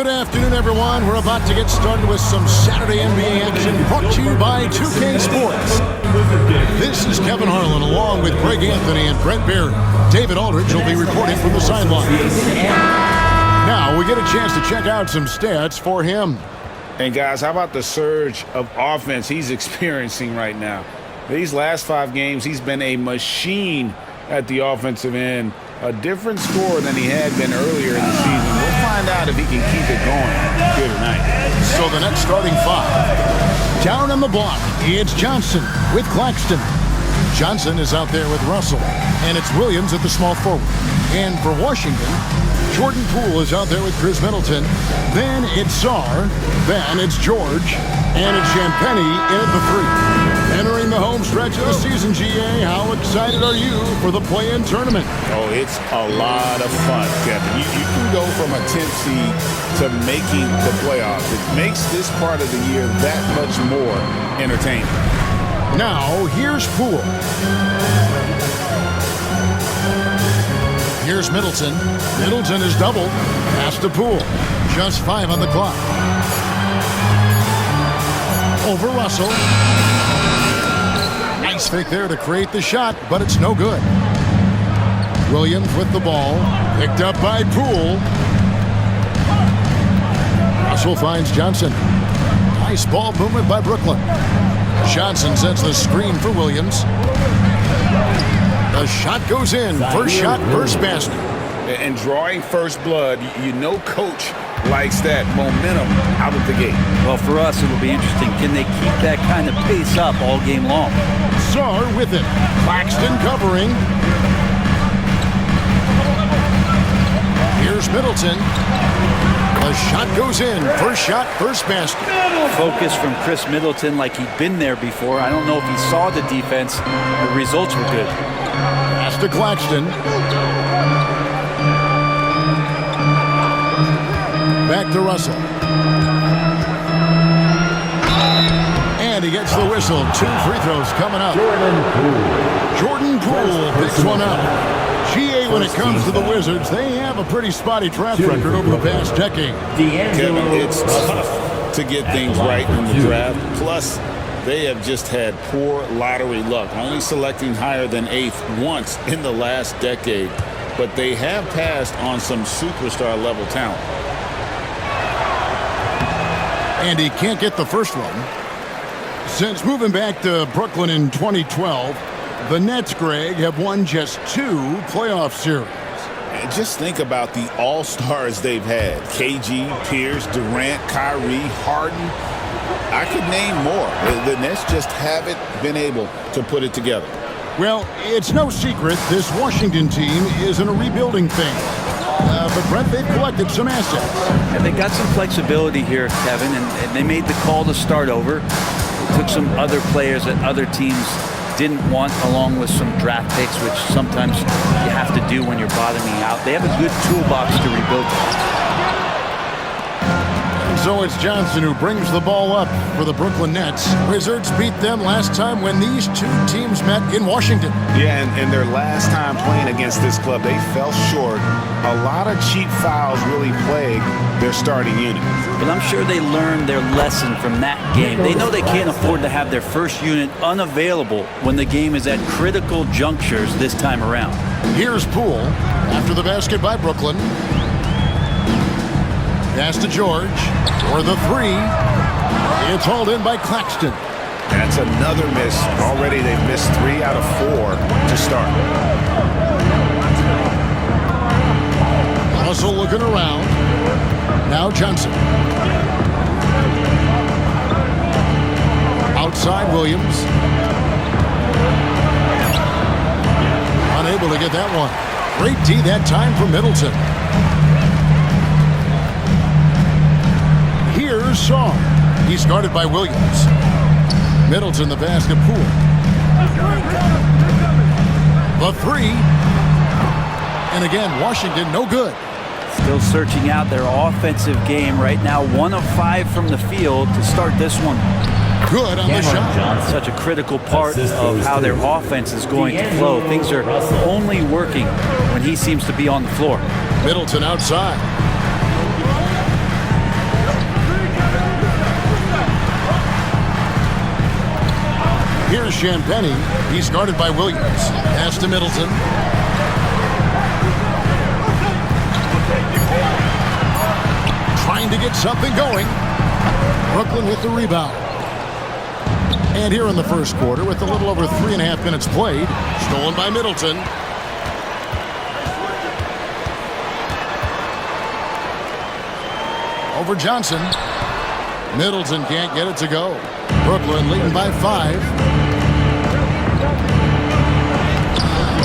Good afternoon, everyone. We're about to get started with some Saturday NBA action brought to you by 2K Sports. This is Kevin Harlan along with Greg Anthony and Brent Barry. David Aldridge will be reporting from the sideline. Now we get a chance to check out some stats for him. And guys, how about the surge of offense he's experiencing right now? These last 5 games, he's been a machine at the offensive end. A different score than he had been earlier in the season. We'll find out if he can keep it going here tonight. So the next starting 5. Down on the block, it's Johnson with Claxton. Johnson is out there with Russell. And it's Williams at the small forward. And for Washington, Jordan Poole is out there with Chris Middleton. Then it's Sarr. Then it's George. And it's Champagny in at the 3. Entering the home stretch of the season, GA, how excited are you for the play-in tournament? Oh, it's a lot of fun, Kevin. You can go from a 10th seed to making the playoffs. It makes this part of the year that much more entertaining. Now, here's Poole. Here's Middleton. Middleton is doubled. Pass to Poole. Just 5 on the clock. Over Russell. Nice fake there to create the shot, but it's no good. Williams with the ball. Picked up by Poole. Russell finds Johnson. Nice ball movement by Brooklyn. Johnson sets the screen for Williams. The shot goes in. First shot, first basket. And drawing first blood, you know coach likes that momentum out of the gate. Well, for us, it'll be interesting. Can they keep that kind of pace up all game long? Sarr with it. Claxton covering. Here's Middleton. The shot goes in. First shot, first basket. Focus from Chris Middleton like he'd been there before. I don't know if he saw the defense. The results were good. Pass to Claxton. Back to Russell. And he gets the whistle. 2 free throws coming up. Jordan Poole picks one up. GA, when it comes to the Wizards, they have a pretty spotty track record over the past decade. Kevin, it's tough to get things right in the draft. Plus, they have just had poor lottery luck, only selecting higher than 8th once in the last decade. But they have passed on some superstar-level talent. And he can't get the first one. Since moving back to Brooklyn in 2012, the Nets, Greg, have won just 2 playoff series. And just think about the all-stars they've had. KG, Pierce, Durant, Kyrie, Harden. I could name more. The Nets just haven't been able to put it together. Well, it's no secret this Washington team is in a rebuilding phase. But Brent, they've collected some assets. And they got some flexibility here, Kevin, and they made the call to start over. They took some other players that other teams didn't want, along with some draft picks, which sometimes you have to do when you're bottoming out. They have a good toolbox to rebuild. So it's Johnson who brings the ball up for the Brooklyn Nets. Wizards beat them last time when these 2 teams met in Washington. Yeah, and their last time playing against this club, they fell short. A lot of cheap fouls really plagued their starting unit. But I'm sure they learned their lesson from that game. They know they can't afford to have their first unit unavailable when the game is at critical junctures this time around. Here's Poole after the basket by Brooklyn. Pass to George for the 3. It's hauled in by Claxton. That's another miss. Already they've missed 3 out of 4 to start. Russell looking around. Now Johnson. Outside Williams. Unable to get that one. Great D that time for Middleton. Here's Sarr. He's guarded by Williams. Middleton the basket. Poole. The 3. And again, Washington no good. Still searching out their offensive game right now. 1 of 5 from the field to start this one. Good on the shot. Such a critical part of how their offense is going to flow. Things are only working when he seems to be on the floor. Middleton outside. Here's Champagny. He's guarded by Williams. Pass to Middleton. Trying to get something going. Brooklyn with the rebound. And here in the first quarter, with a little over 3.5 minutes played, stolen by Middleton. Over Johnson. Middleton can't get it to go. Brooklyn leading by 5.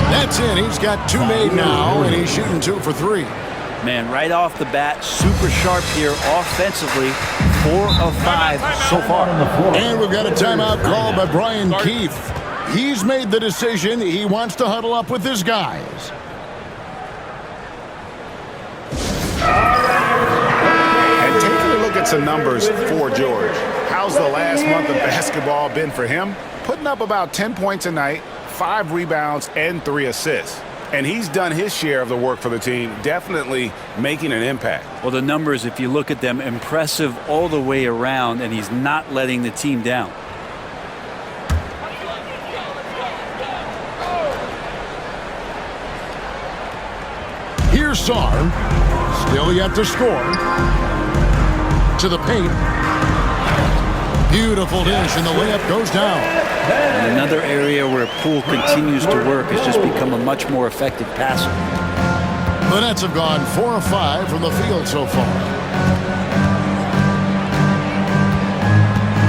That's in. He's got 2 made now, and he's shooting 2 for 3. Man, right off the bat, super sharp here offensively. 4 of 5 so far. And we've got a timeout called by Brian Keefe. He's made the decision. He wants to huddle up with his guys. And taking a look at some numbers for George. How's the last month of basketball been for him? Putting up about 10 points a night, 5 rebounds, and 3 assists. And he's done his share of the work for the team, definitely making an impact. Well, the numbers, if you look at them, impressive all the way around, and he's not letting the team down. Here's Sarr. Still yet to score. To the paint. Beautiful dish, and the layup goes down. And another area where Poole continues to work has just become a much more effective passer. The Nets have gone 4 of 5 from the field so far.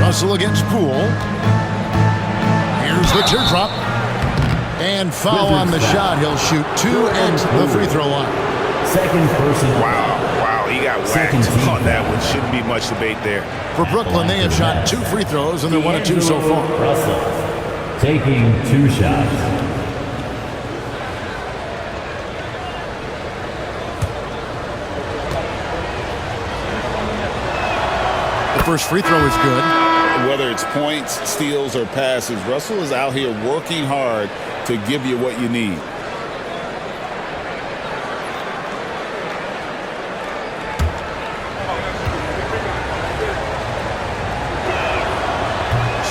Russell against Poole. Here's the teardrop. And foul on the shot. He'll shoot 2 at the free throw line. Second person. Wow, he got whacked on that one. Shouldn't be much debate there. For Brooklyn, they have shot 2 free throws, and they're 1 of 2 so far. Russell taking 2 shots. The first free throw is good. Whether it's points, steals, or passes, Russell is out here working hard to give you what you need.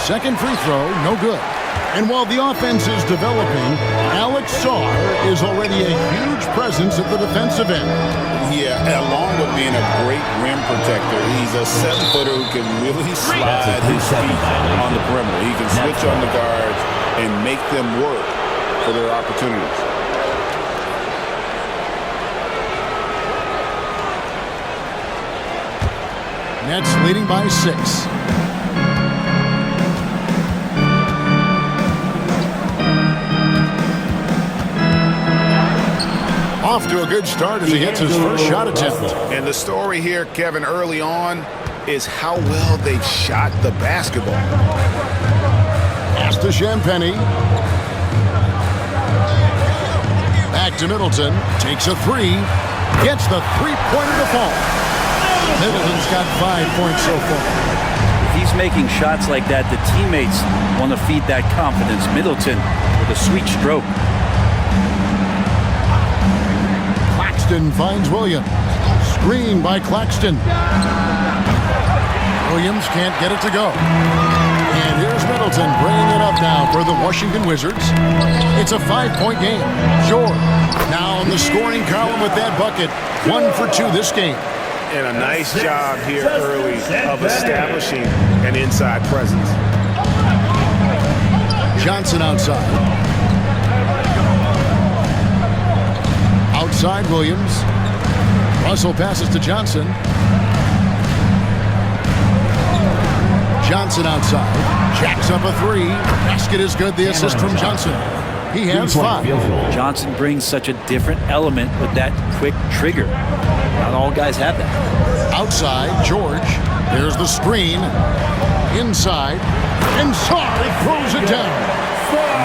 Second free throw, no good. And while the offense is developing, Alex Sarr is already a huge presence at the defensive end. Yeah, along with being a great rim protector, he's a 7-footer who can really slide his feet on the perimeter. He can switch on the guards and make them work for their opportunities. Nets leading by 6. Off to a good start as he hits his first shot attempt. And the story here, Kevin, early on is how well they've shot the basketball. Pass to Champagny. Back to Middleton. Takes a 3. Gets the 3-pointer to fall. Middleton's got 5 points so far. If he's making shots like that, the teammates want to feed that confidence. Middleton with a sweet stroke. Claxton finds Williams. Screen by Claxton. Williams can't get it to go. And here's Middleton bringing it up now for the Washington Wizards. It's a 5-point game. George now in the scoring column with that bucket. 1 for 2 this game. And a nice job here early of establishing an inside presence. Johnson outside. Outside Williams. Russell passes to Johnson. Johnson outside. Jacks up a 3. Basket is good. The assist from Johnson. He has 5. Johnson brings such a different element with that quick trigger. Not all guys have that. Outside, George. There's the screen. Inside. Inside. Throws it down.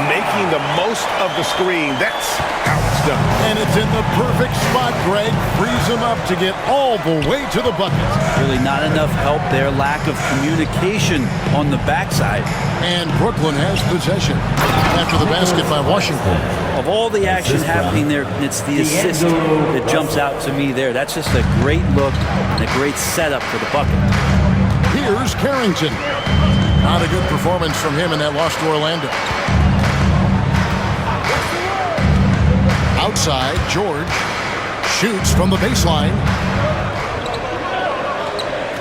Making the most of the screen. That's how it's done. And it's in the perfect spot, Greg. Frees him up to get all the way to the bucket. Really not enough help there. Lack of communication on the backside. And Brooklyn has possession after the basket by Washington. Of all the action happening there, it's the assist that jumps out to me there. That's just a great look and a great setup for the bucket. Here's Carrington. Not a good performance from him in that loss to Orlando. Outside, George shoots from the baseline.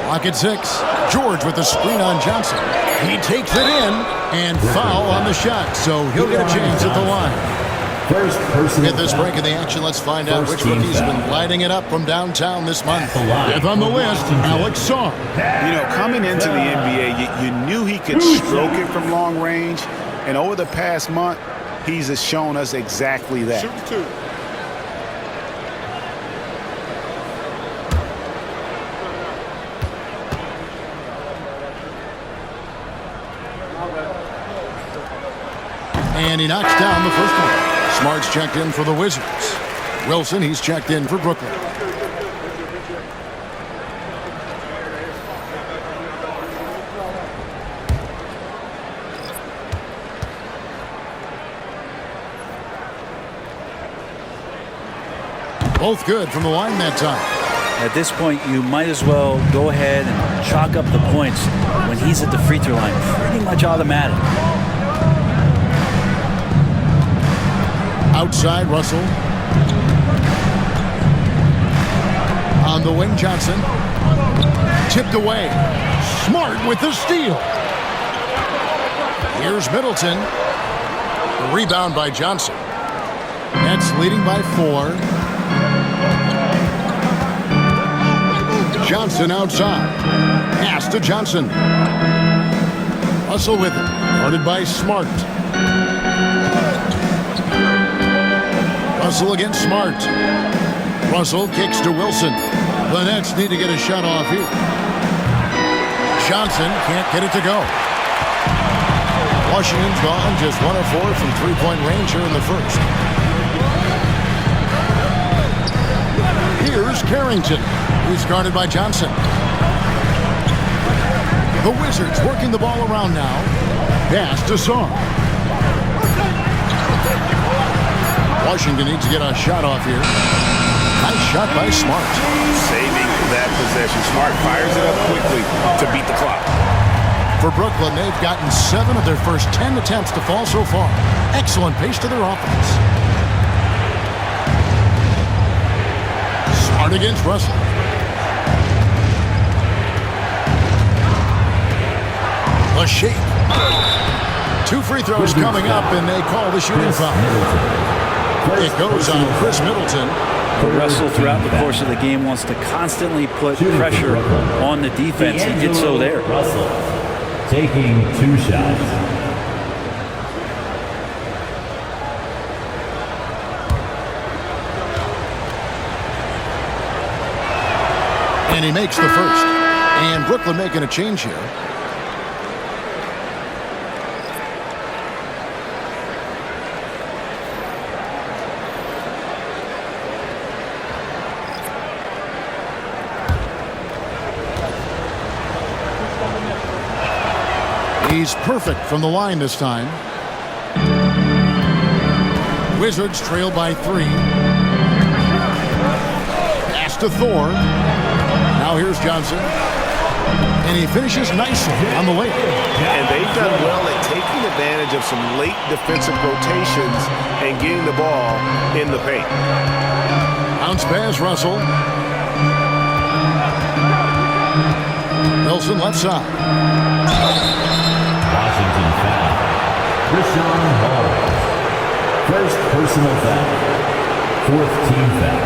Clock at 6. George with the screen on Johnson. He takes it in and foul on the shot, so he'll get a chance at the line. First personal At this break in the action, let's find out which rookie's been lighting it up from downtown this month. Fifth on the list, Alex Song. You know, coming into the NBA, you knew he could stroke it from long range, and over the past month, he's shown us exactly that. Shoot two. And he knocks down the first one. Smart's checked in for the Wizards. Wilson, he's checked in for Brooklyn. Both good from the line that time. At this point, you might as well go ahead and chalk up the points when he's at the free throw line. Pretty much automatic. Outside, Russell. On the wing, Johnson. Tipped away. Smart with the steal. Here's Middleton. The rebound by Johnson. Nets leading by 4. Johnson outside. Pass to Johnson. Russell with it. Guarded by Smart. Russell against Smart. Russell kicks to Wilson. The Nets need to get a shot off here. Johnson can't get it to go. Washington's gone just 1 of 4 from three-point range here in the first. Here's Carrington. He's guarded by Johnson. The Wizards working the ball around now. Pass to Song. Washington needs to get a shot off here. Nice shot by Smart. Saving that possession. Smart fires it up quickly to beat the clock. For Brooklyn, they've gotten 7 of their first 10 attempts to fall so far. Excellent pace to their offense. Smart against Russell. The shape. 2 free throws coming up, and they call the shooting foul. It goes on Chris Middleton. Russell, throughout the course of the game, wants to constantly put pressure on the defense. He did so there. Russell taking 2 shots. And he makes the first. And Brooklyn making a change here. He's perfect from the line this time. Wizards trail by 3. Pass to Thor. Now here's Johnson. And he finishes nicely on the layup. And they've done well at taking advantage of some late defensive rotations and getting the ball in the paint. Bounce pass, Russell. Wilson left side. Washington foul. Rashawn Hall. First personal foul. 4th team foul.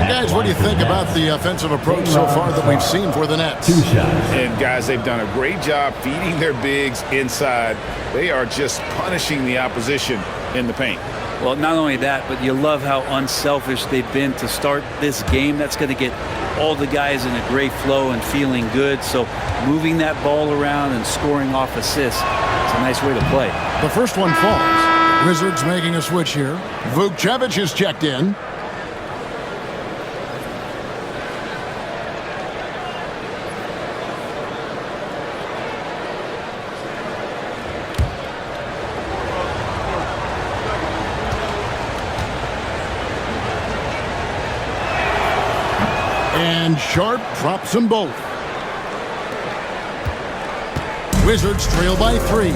Guys, what do you think about the offensive approach so far that we've seen for the Nets? 2 shots. And guys, they've done a great job feeding their bigs inside. They are just punishing the opposition in the paint. Well, not only that, but you love how unselfish they've been to start this game. That's going to get all the guys in a great flow and feeling good. So moving that ball around and scoring off assists, it's a nice way to play. The first one falls. Wizards making a switch here. Vukcevic is checked in. And Sharp drops them both. Wizards trail by 3.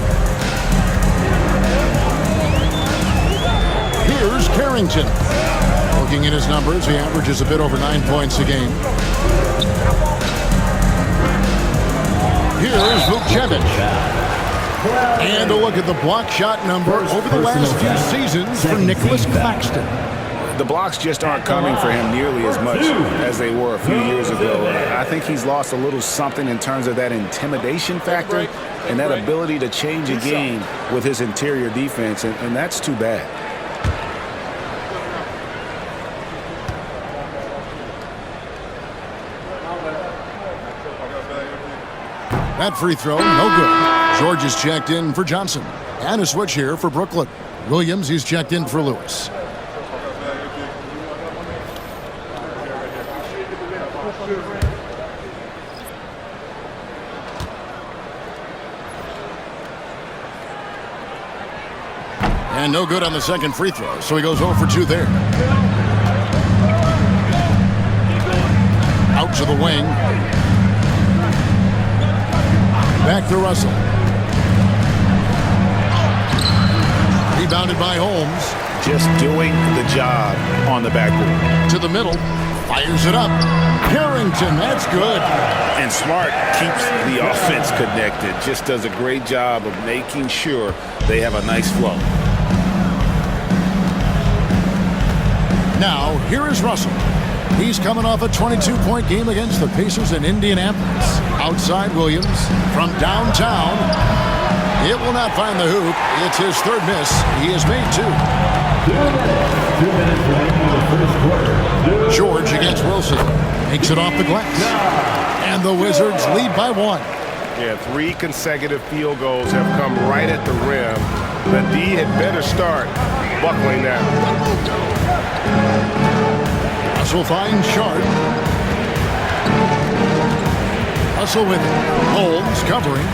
Here's Carrington. Looking at his numbers, he averages a bit over 9 points a game. Here's Vukcevic. And a look at the block shot number over the last few seasons for Nicholas Claxton. The blocks just aren't coming for him nearly as much as they were a few years ago. I think he's lost a little something in terms of that intimidation factor and that ability to change a game with his interior defense, and that's too bad. That free throw, no good. George is checked in for Johnson. And a switch here for Brooklyn. Williams, he's checked in for Lewis. And no good on the second free throw, so he goes 0 for 2 there. Out to the wing. Back to Russell. Rebounded by Holmes. Just doing the job on the backboard. To the middle. Fires it up. Carrington, that's good. And Smart keeps the offense connected. Just does a great job of making sure they have a nice flow. Now, here is Russell. He's coming off a 22-point game against the Pacers in Indianapolis. Outside Williams from downtown. It will not find the hoop. It's his third miss. He has made 2. 2 minutes remaining in the first quarter. George against Wilson. Makes it off the glass. And the Wizards lead by 1. Yeah, 3 consecutive field goals have come right at the rim. The D had better start buckling that. Russell finds Sharp. Russell with it. Holmes covering.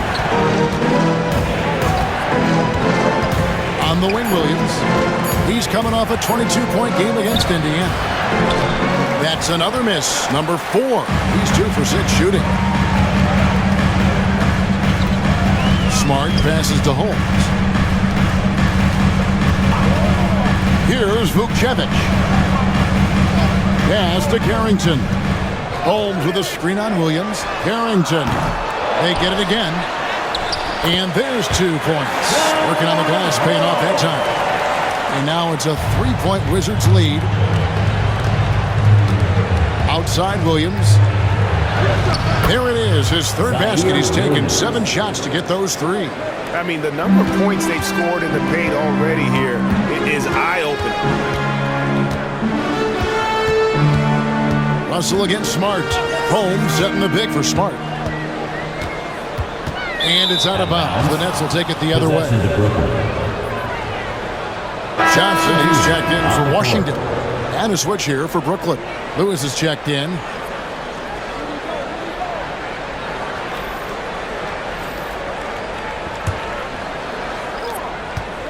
On the wing, Williams. He's coming off a 22-point game against Indiana. That's another miss. Number 4. He's 2 for 6 shooting. Smart passes to Holmes. Here's Vukcevic. Pass to Carrington. Holmes with a screen on Williams. Carrington. They get it again. And there's 2 points. Working on the glass, paying off that time. And now it's a 3-point Wizards lead. Outside Williams. There it is, his third basket. He's taken 7 shots to get those 3. I mean, the number of points they've scored in the paint already here is eye-opening. Russell against Smart. Holmes setting the big for Smart. And it's out of bounds. The Nets will take it the other way. Johnson, he's checked in for Washington. And a switch here for Brooklyn. Lewis is checked in.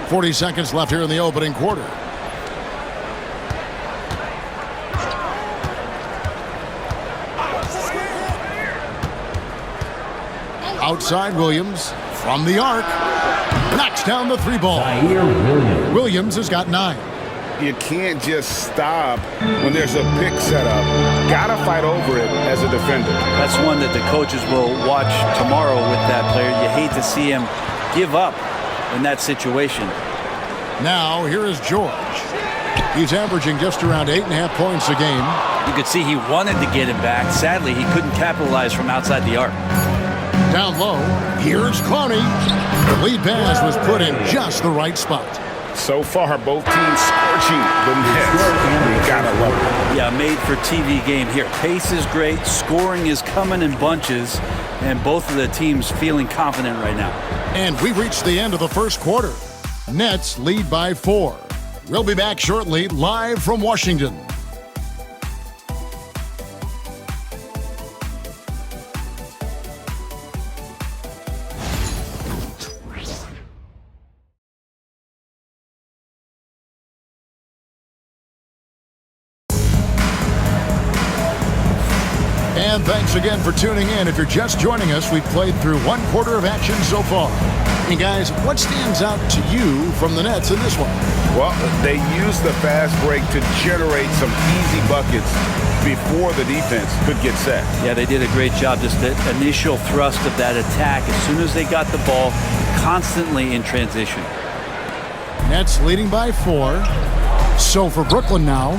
.40 seconds left here in the opening quarter. Outside Williams from the arc. Knocks down the 3 ball. Williams has got 9. You can't just stop when there's a pick set up. Gotta fight over it as a defender. That's one that the coaches will watch tomorrow with that player. You hate to see him give up in that situation. Now here is George. He's averaging just around 8.5 points a game. You could see he wanted to get it back. Sadly, he couldn't capitalize from outside the arc. Down low, here's Clowney. The lead pass was put in just the right spot. So far, both teams scorching the Nets. You gotta love it. Yeah, made for TV game here. Pace is great. Scoring is coming in bunches. And both of the teams feeling confident right now. And we reached the end of the first quarter. Nets lead by 4. We'll be back shortly, live from Washington. And thanks again for tuning in. If you're just joining us, we've played through one quarter of action so far. And guys, what stands out to you from the Nets in this one? Well, they used the fast break to generate some easy buckets before the defense could get set. Yeah, they did a great job. Just the initial thrust of that attack, as soon as they got the ball, constantly in transition. Nets leading by 4. So for Brooklyn now,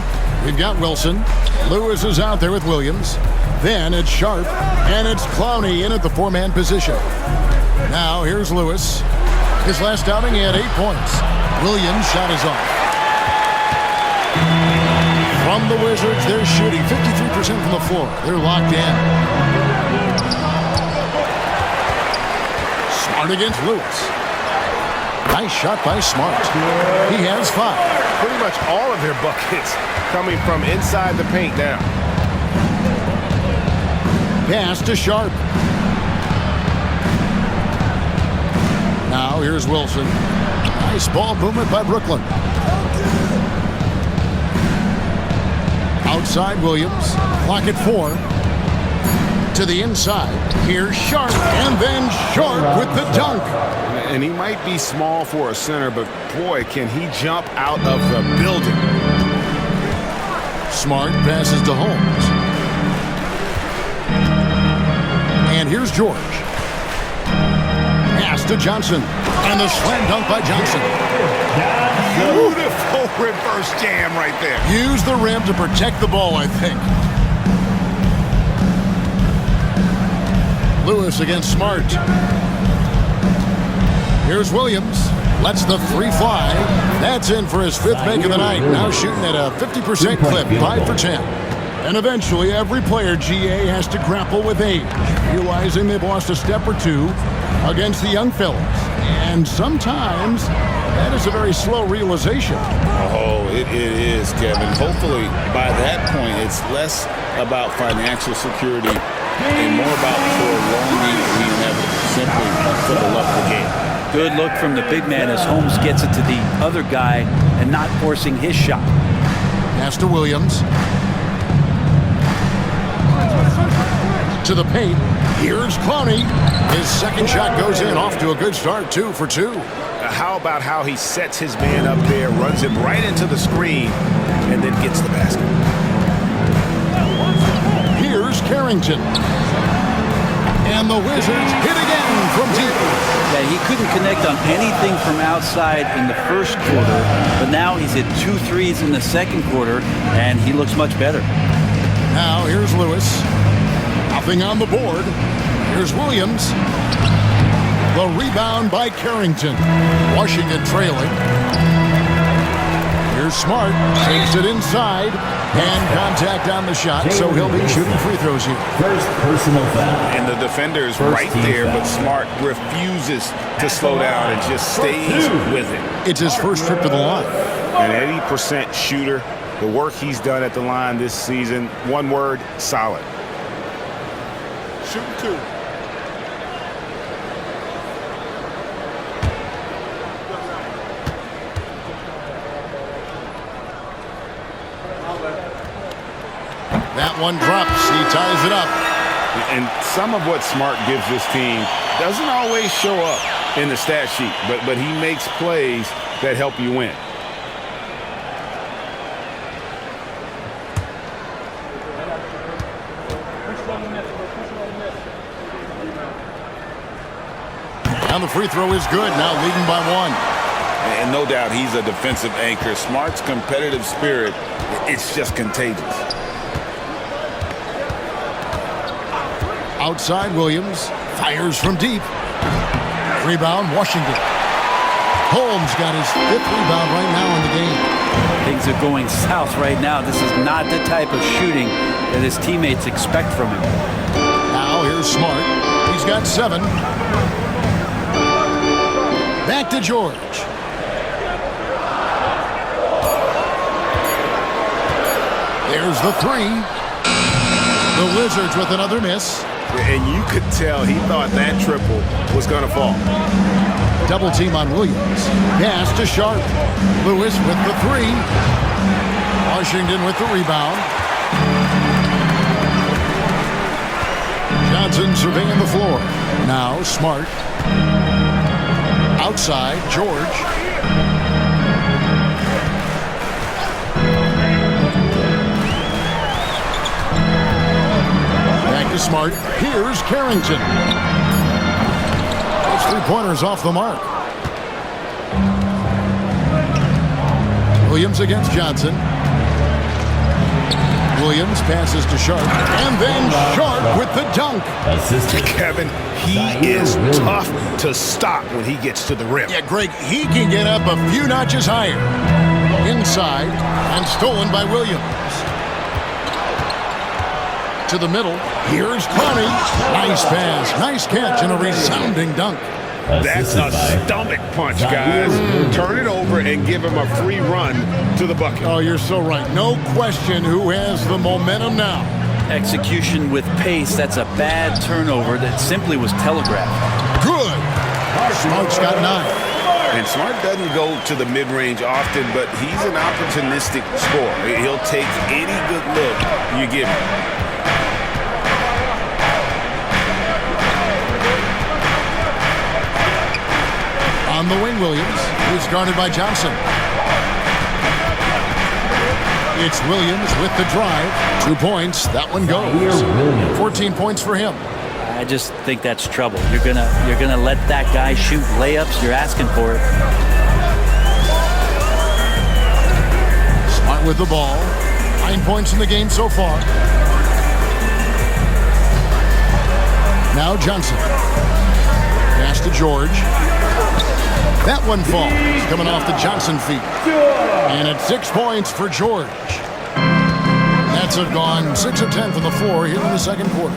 we've got Wilson. Lewis is out there with Williams. Then it's Sharp, and it's Clowney in at the 4-man position. Now here's Lewis. His last outing, he had 8 points. Williams' shot is off. From the Wizards, they're shooting 53% from the floor. They're locked in. Smart against Lewis. Nice shot by Smart. He has 5. Pretty much all of their buckets coming from inside the paint now. Pass to Sharp. Now here's Wilson. Nice ball movement by Brooklyn. Outside Williams. Clock at 4. To the inside. Here's Sharp. And then Sharp with the dunk. And he might be small for a center, but boy, can he jump out of the building. Smart passes to Holmes. And here's George. Pass to Johnson. And the slam dunk by Johnson. Beautiful reverse jam right there. Use the rim to protect the ball, I think. Lewis against Smart. Here's Williams. Lets the 3 fly. That's in for his 5th make of the night. Now shooting at a 50% clip, 5 for 10. And eventually, every player, GA, has to grapple with age, realizing they've lost a step or 2 against the young fellas. And sometimes, that is a very slow realization. Oh, it is, Kevin. Hopefully, by that point, it's less about financial security and more about prolonging the inevitable, simply for the love of the game. Good look from the big man as Holmes gets it to the other guy and not forcing his shot. Pass to Williams. To the paint. Here's Clowney. His second shot goes in. Off to a good start. 2 for 2. How about how he sets his man up there, runs him right into the screen, and then gets the basket. Here's Carrington. And the Wizards hit again from deep. Yeah, he couldn't connect on anything from outside in the first quarter, but now he's hit 2 threes in the second quarter, and he looks much better. Now here's Lewis. Nothing on the board. Here's Williams. The rebound by Carrington. Washington trailing. Here's Smart. Takes it inside. And contact on the shot, so he'll be shooting free throws here. First personal foul. And the defender's right there, but Smart refuses to slow down and just stays with it. It's his first trip to the line. An 80% shooter. The work he's done at the line this season, one word, solid. Shooting 2. That one drops. He ties it up. And some of what Smart gives this team doesn't always show up in the stat sheet, but he makes plays that help you win. And the free throw is good. Now leading by 1. And no doubt he's a defensive anchor. Smart's competitive spirit, it's just contagious. Outside Williams. Fires from deep. Rebound Washington. Holmes got his 5th rebound right now in the game. Things are going south right now. This is not the type of shooting that his teammates expect from him. Now here's Smart. He's got 7. Back to George. There's the 3. The Wizards with another miss. And you could tell he thought that triple was going to fall. Double team on Williams. Pass to Sharp. Lewis with the 3. Washington with the rebound. Johnson surveying the floor. Now Smart. Outside, George. Back to Smart. Here's Carrington. Those three-pointers off the mark. Williams against Johnson. Williams passes to Sharp. And then Sharp with the dunk. Kevin, he is tough to stop when he gets to the rim. Yeah, Greg, he can get up a few notches higher. Inside and stolen by Williams. To the middle. Here's Clowney. Nice pass. Nice catch and a resounding dunk. That's a stomach punch, guys. Turn it over and give him a free run to the bucket. Oh, you're so right. No question who has the momentum now. Execution with pace. That's a bad turnover that simply was telegraphed. Good. Smart's got 9. And Smart doesn't go to the mid-range often, but he's an opportunistic scorer. He'll take any good look you give him. On the wing, Williams. He's guarded by Johnson. It's Williams with the drive. 2 points. That one goes. 14 points for him. I just think that's trouble. You're gonna let that guy shoot layups. You're asking for it. Smart with the ball. 9 points in the game so far. Now Johnson. Pass to George. That one falls, coming off the Johnson feet. And it's 6 points for George. Nets have gone 6 of 10 from the floor here in the second quarter.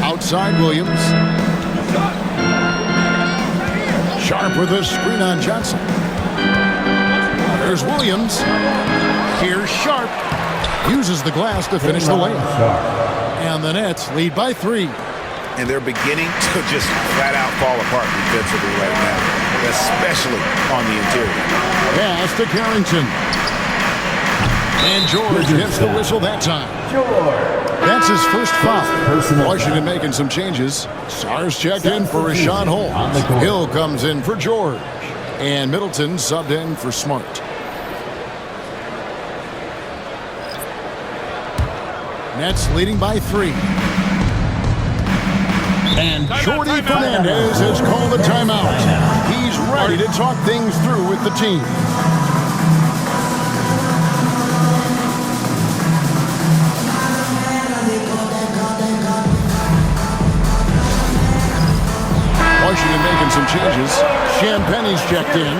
Outside Williams. Sharp with a screen on Johnson. There's Williams. Here's Sharp. Uses the glass to finish the layup. And the Nets lead by 3. And they're beginning to just flat out fall apart defensively right now, especially on the interior. Pass to Carrington. And George gets the whistle that time. That's his first foul. Washington making some changes. Sars checked in for Rashawn Holmes. Hill comes in for George. And Middleton subbed in for Smart. Nets leading by 3. And Jordy Fernandez has called a timeout. He's ready to talk things through with the team. Washington making some changes. Champagne's checked in,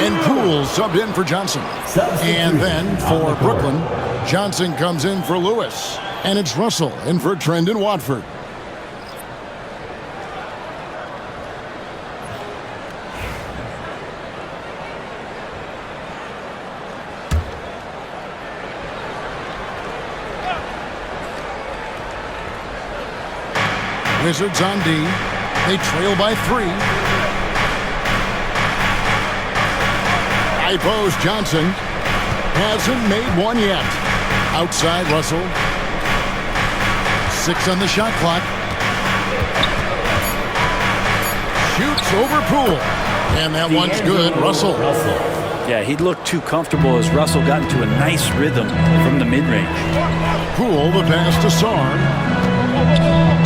and Poole subbed in for Johnson. And then for Brooklyn, Johnson comes in for Lewis. And it's Russell in for Trendon Watford. Wizards on D. They trail by 3. High post Johnson. Hasn't made one yet. Outside Russell. 6 on the shot clock. Shoots over Poole. And that one's good. Russell. Yeah, he looked too comfortable as Russell got into a nice rhythm from the mid-range. Poole, the pass to Sarr.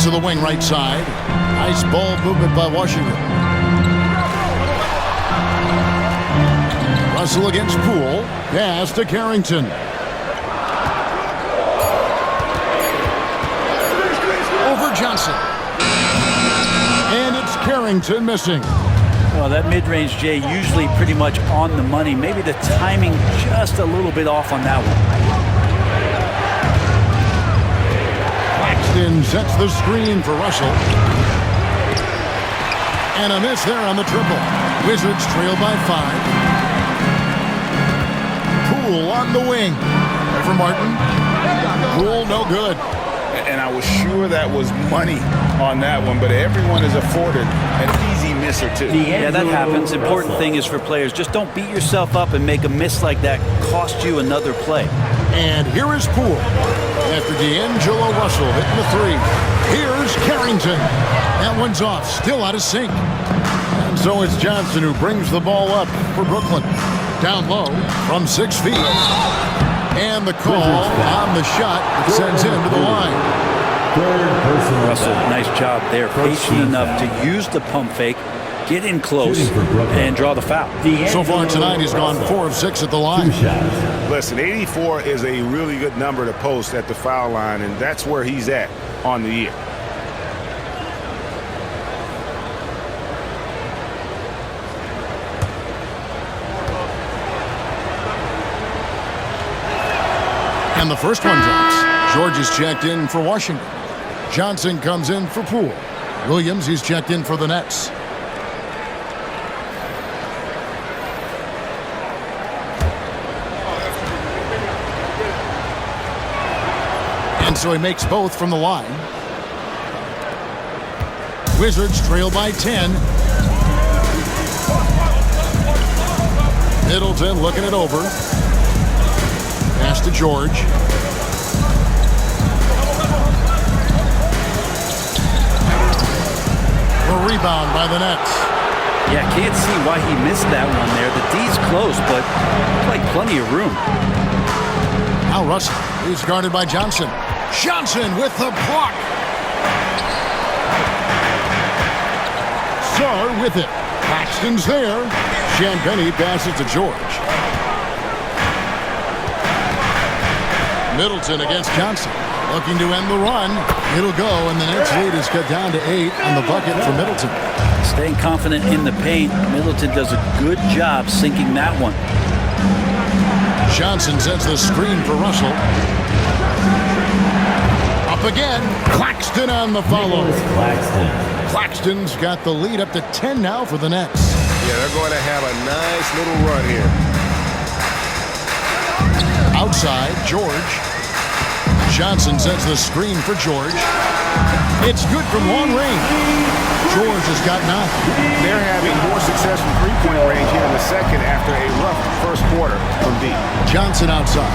To the wing right side. Nice ball movement by Washington. Russell against Poole. Pass to Carrington. Over Johnson. And it's Carrington missing. Well, that mid-range, Jay, usually pretty much on the money. Maybe the timing just a little bit off on that one. Claxton sets the screen for Russell. And a miss there on the triple. Wizards trail by 5. Poole on the wing. For Martin. Poole no good. And I was sure that was money on that one, but everyone is afforded an easy miss or two. Yeah, that happens. Important thing is for players, just don't beat yourself up and make a miss like that cost you another play. And here is Poole. after D'Angelo Russell hitting the three. Here's Carrington. That one's off, still out of sync. And so it's Johnson who brings the ball up for Brooklyn. Down low from 6 feet. And the call on the shot that sends him to the line. Russell, nice job there. Patient enough to use the pump fake, get in close, and draw the foul. So far tonight, he's gone 4 of 6 at the line. Listen, 84 is a really good number to post at the foul line, and that's where he's at on the year. And the first one drops. George is checked in for Washington. Johnson comes in for Poole. Williams, he's checked in for the Nets. And so he makes both from the line. Wizards trail by 10. Middleton looking it over. Pass to George. A rebound by the Nets. Yeah, can't see why he missed that one there. The D's close, but like plenty of room. Now Russell, he's guarded by Johnson. Johnson with the block. Sar with it. Paxton's there. Champagny passes to George. Middleton against Johnson. Looking to end the run. It'll go, and the Nets lead is cut down to 8 on the bucket for Middleton. Staying confident in the paint. Middleton does a good job sinking that one. Johnson sets the screen for Russell. Up again. Claxton on the follow. Claxton's got the lead up to 10 now for the Nets. Yeah, they're going to have a nice little run here. Outside, George. Johnson sets the screen for George. It's good from long range. George has got 9. They're having more success from three-point range here in the second after a rough first quarter from deep. Johnson outside.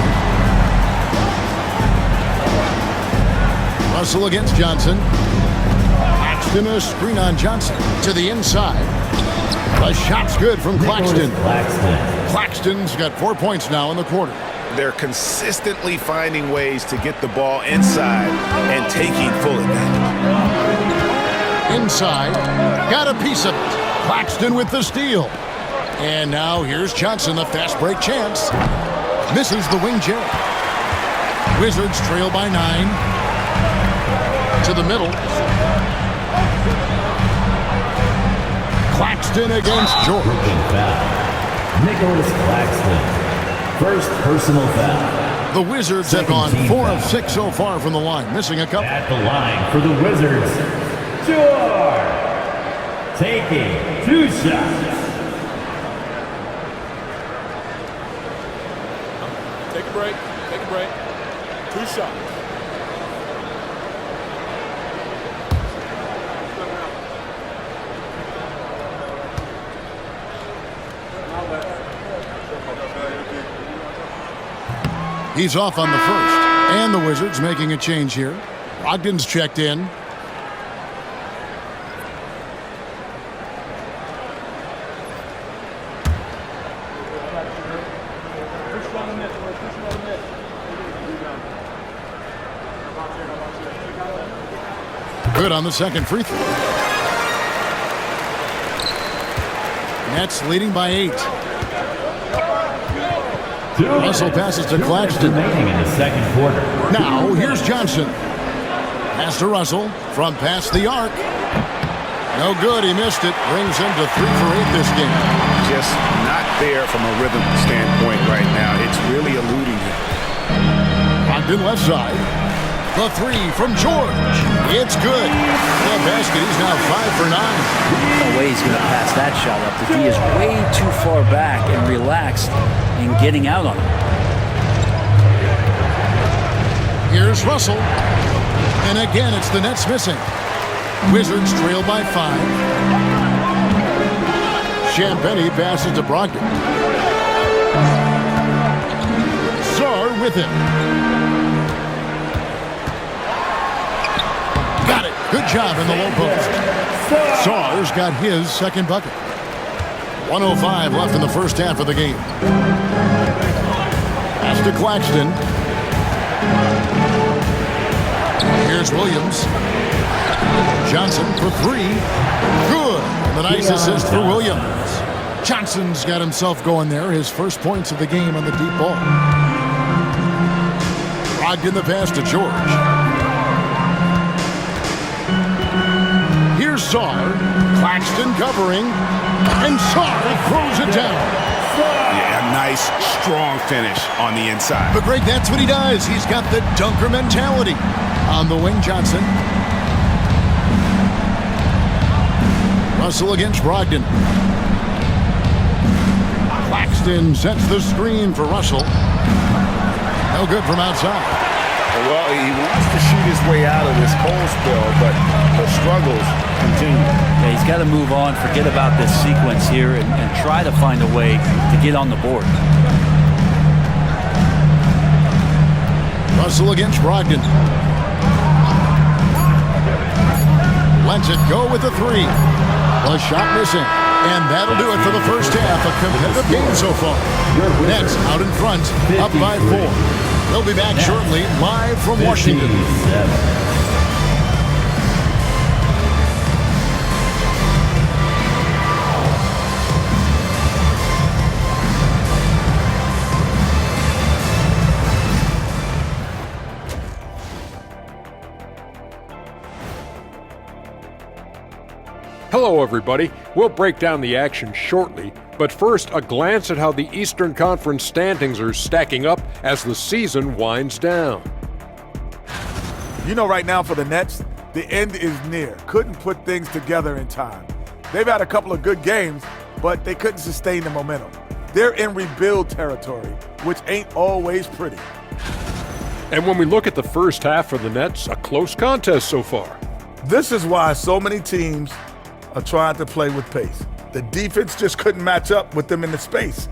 Russell against Johnson. Claxton a screen on Johnson. To the inside. The shot's good from Claxton. Claxton's got 4 points now in the quarter. They're consistently finding ways to get the ball inside and taking full advantage. Inside. Got a piece of it. Claxton with the steal. And now here's Johnson, a fast break chance. Misses the wing jab. Wizards trail by 9. To the middle. Claxton against George. Nicholas Claxton. First personal foul. The Wizards have gone 4 of 6 so far from the line, missing a couple. At the line for the Wizards, George. Taking 2 shots. Take a break. Take a break. 2 shots. He's off on the first. And the Wizards making a change here. Ogden's checked in. Good on the second free throw. Nets leading by 8. Russell passes to Claxton. Remaining in the second quarter. Now, here's Johnson. Pass to Russell from past the arc. No good, he missed it. Brings him to 3 for 8 this game. Just not there from a rhythm standpoint right now. It's really eluding him. Ogden left side. The 3 from George. It's good. The basket, he's now 5 for 9. No way he's going to pass that shot up. The D is way too far back and relaxed in getting out on him. Here's Russell. And again, it's the Nets missing. Wizards trail by 5. Champagny passes to Brogdon. Sar with it. Good job in the low post. Saw's got his second bucket. 1:05 left in the first half of the game. Pass to Claxton. Here's Williams. Johnson for three. Good. The nice assist for Williams. Johnson's got himself going there. His first points of the game on the deep ball. Brogdon the pass to George. Here's Saar. Claxton covering. And Saar throws it down. Yeah, a nice, strong finish on the inside. But Greg, that's what he does. He's got the dunker mentality. On the wing, Johnson. Russell against Brogdon. Claxton sets the screen for Russell. No good from outside. Well, he wants to shoot his way out of this cold spell, but the struggles continue. Yeah, he's got to move on, forget about this sequence here, and try to find a way to get on the board. Russell against Brogdon. Lets it go with the three. The shot missing. And that'll do it for the first half. A competitive game so far. Nets out in front, up by 4. They'll be back shortly, live from Washington. Hello, everybody. We'll break down the action shortly, but first, a glance at how the Eastern Conference standings are stacking up as the season winds down. You know, right now for the Nets, the end is near. Couldn't put things together in time. They've had a couple of good games, but they couldn't sustain the momentum. They're in rebuild territory, which ain't always pretty. And when we look at the first half for the Nets, a close contest so far. This is why so many teams are trying to play with pace. The defense just couldn't match up with them in the space.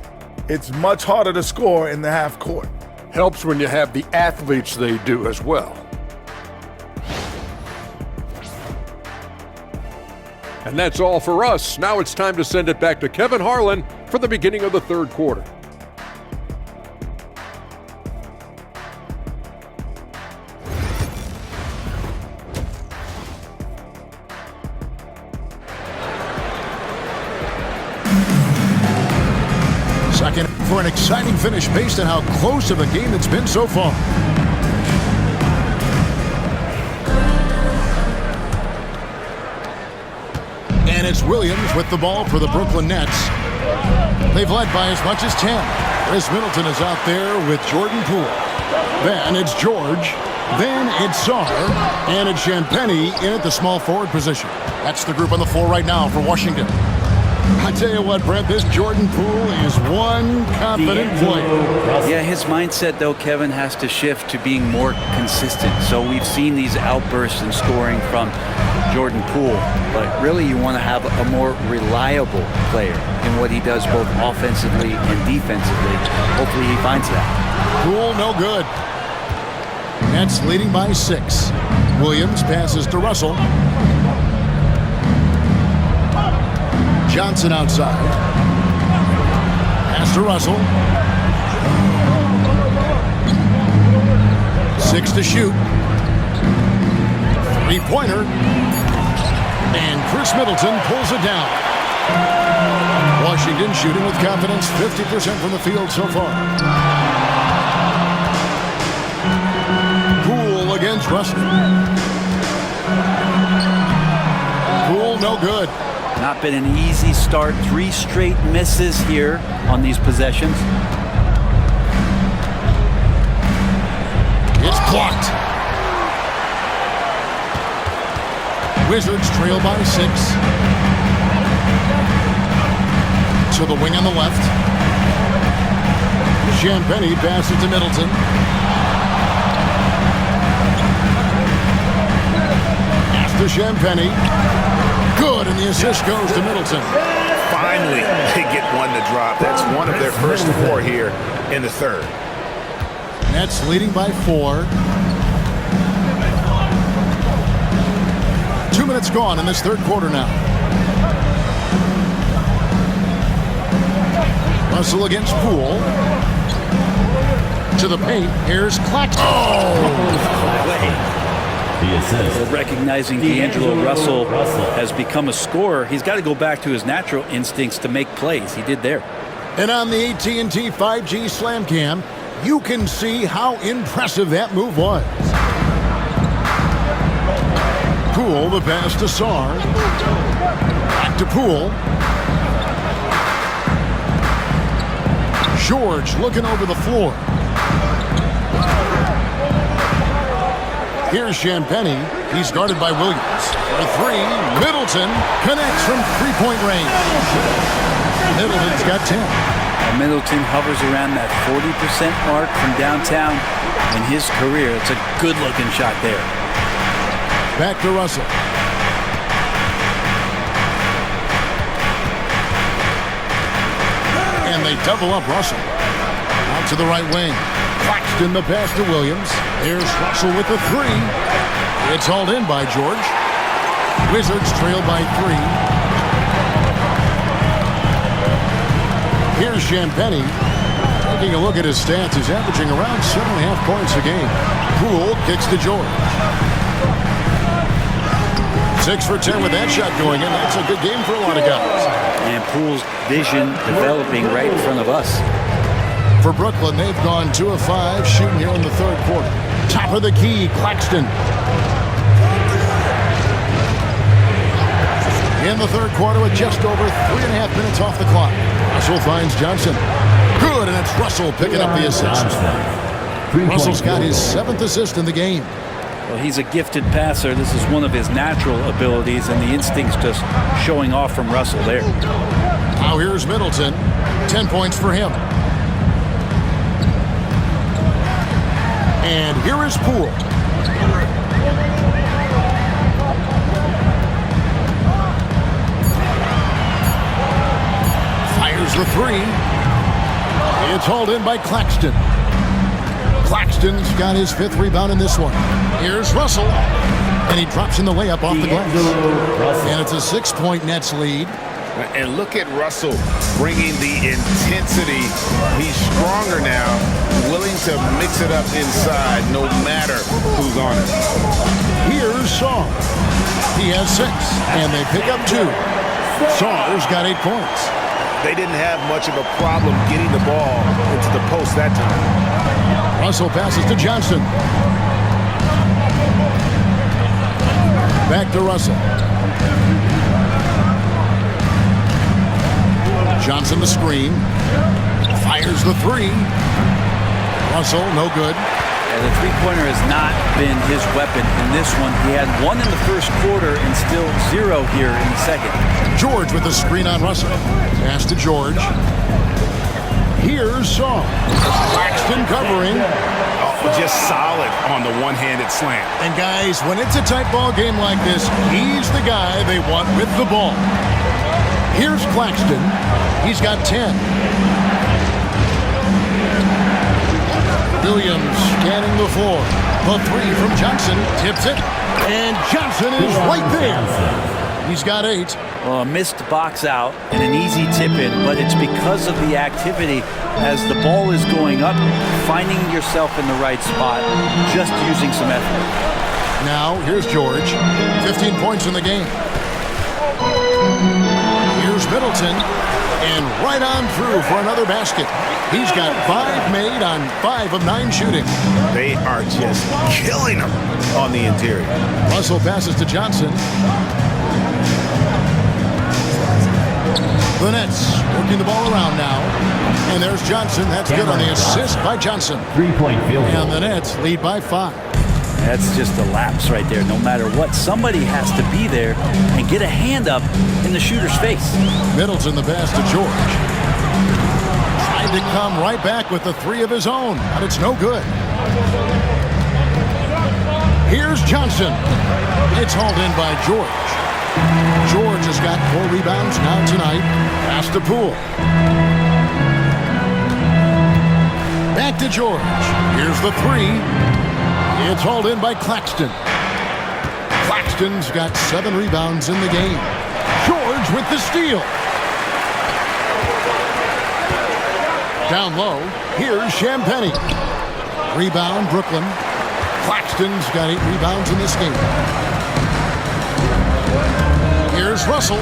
It's much harder to score in the half court. Helps when you have the athletes they do as well. And that's all for us. Now it's time to send it back to Kevin Harlan for the beginning of the third quarter. Second for an exciting finish based on how close of a game it's been so far. And it's Williams with the ball for the Brooklyn Nets. They've led by as much as 10. Chris Middleton is out there with Jordan Poole. Then it's George. Then it's Saar. And it's Champagnie in at the small forward position. That's the group on the floor right now for Washington. I tell you what, Brett, this Jordan Poole is one confident player. Yeah, his mindset, though, Kevin, has to shift to being more consistent. So we've seen these outbursts in scoring from Jordan Poole, but really you want to have a more reliable player in what he does both offensively and defensively. Hopefully he finds that. Poole, no good. Nets leading by 6. Williams passes to Russell. Johnson outside. Pass to Russell. 6 to shoot. Three-pointer. And Chris Middleton pulls it down. Washington shooting with confidence, 50% from the field so far. Poole against Russell. Poole, no good. Not been an easy start. 3 straight misses here on these possessions. It's blocked. Wizards trail by 6. To the wing on the left. Champagnie passes to Middleton. Pass to Champagnie. Good, and the assist goes to Middleton. Finally, they get one to drop. That's one of their first 4 here in the third. Nets leading by 4. 2 minutes gone in this third quarter now. Russell against Poole. To the paint. Here's Claxton. The assist. Recognizing D'Angelo Russell has become a scorer, he's got to go back to his natural instincts to make plays. He did there. And on the AT&T 5G Slam Cam, you can see how impressive that move was. Poole, the pass to Sarr. Back to Poole. George looking over the floor. Here's Champagnie. He's guarded by Williams. For three, Middleton connects from three-point range. Middleton's got 10. Middleton hovers around that 40% mark from downtown in his career. It's a good-looking shot there. Back to Russell. And they double up Russell. Out to the right wing. Claxton the pass to Williams. Here's Russell with the three. It's hauled in by George. Wizards trail by 3. Here's Champagnie. Taking a look at his stats, he's averaging around 7.5 points a game. Poole kicks to George. 6 for 10 with that shot going in. That's a good game for a lot of guys. And Poole's vision developing right in front of us. For Brooklyn, they've gone 2 of 5 shooting here in the third quarter. Top of the key, Claxton. In the third quarter with just over 3.5 minutes off the clock. Russell finds Johnson. Good, and it's Russell picking up the assist. Russell's got his 7th assist in the game. Well, he's a gifted passer. This is one of his natural abilities, and the instincts just showing off from Russell there. Now here's Middleton. 10 points for him. And here is Poole. Fires the three. It's hauled in by Claxton. Claxton's got his 5th rebound in this one. Here's Russell. And he drops in the layup off the glass. And it's a 6-point Nets lead. And look at Russell bringing the intensity. He's stronger now, willing to mix it up inside no matter who's on it. Here's Sarr. He has 6, and they pick up 2. Sarr's got 8 points. They didn't have much of a problem getting the ball into the post that time. Russell passes to Johnson. Back to Russell. Johnson the screen. Fires the three. Russell, no good. The three-pointer has not been his weapon in this one. He had 1 in the first quarter and still 0 here in the second. George with the screen on Russell. Pass to George. Here's Sarr. Claxton covering. Just solid on the one-handed slam. And guys, when it's a tight ball game like this, he's the guy they want with the ball. Here's Claxton. He's got 10. Williams scanning the floor. The three from Johnson. Tips it. And Johnson is right there. He's got 8. Well, a missed box out and an easy tip in, but it's because of the activity as the ball is going up, finding yourself in the right spot, just using some effort. Now, here's George. 15 points in the game. Here's Middleton. And right on through for another basket. He's got 5 made on 5 of 9 shooting. They are just killing him on the interior. Russell passes to Johnson. The Nets working the ball around now. And there's Johnson. That's good on the assist by Johnson. 3-point field goal. And the Nets lead by 5. That's just a lapse right there. No matter what, somebody has to be there and get a hand up in the shooter's face. Middleton the pass to George. Tried to come right back with the 3 of his own, but it's no good. Here's Johnson. It's hauled in by George. George has got 4 rebounds now tonight. Pass to Poole. Back to George. Here's the 3. It's hauled in by Claxton. Claxton's got 7 rebounds in the game. George with the steal. Down low, here's Champagnie. Rebound, Brooklyn. Claxton's got 8 rebounds in this game. Here's Russell.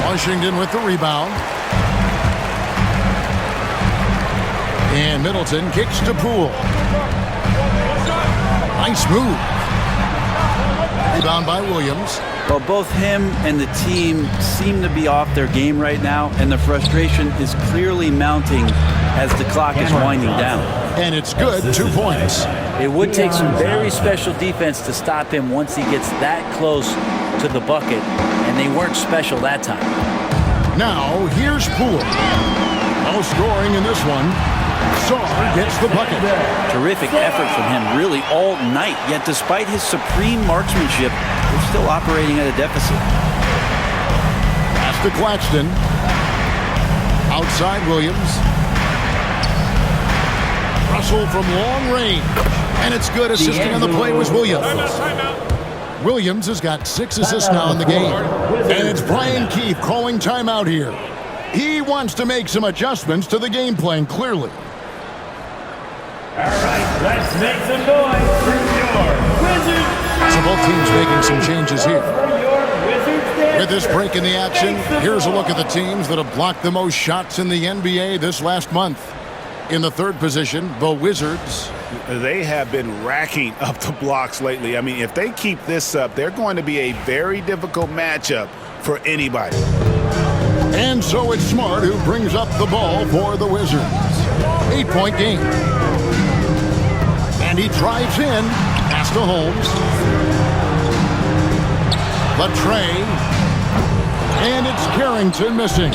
Washington with the rebound. And Middleton kicks to Poole. Nice move. Rebound by Williams. Well, both him and the team seem to be off their game right now, and the frustration is clearly mounting as the clock is winding down. And it's good, 2 points. It would take some very special defense to stop him once he gets that close to the bucket, and they weren't special that time. Now, here's Poole. No scoring in this one. Sarr gets the bucket. Terrific effort from him really all night, yet despite his supreme marksmanship, they're still operating at a deficit. Pass to Claxton. Outside Williams. Russell from long range. And it's good. Assisting on the play was Williams. Williams has got 6 assists now in the game. And it's Brian Keefe calling timeout here. He wants to make some adjustments to the game plan, clearly. All right, let's make some noise for your Wizards. So both teams making some changes here. For your Wizards. With this break in the action, here's a look at the teams that have blocked the most shots in the NBA this last month. In the 3rd position, the Wizards. They have been racking up the blocks lately. I mean, if they keep this up, they're going to be a very difficult matchup for anybody. And so it's Smart who brings up the ball for the Wizards. 8-point game. And he drives in. Pass to Holmes. Latre. And it's Carrington missing.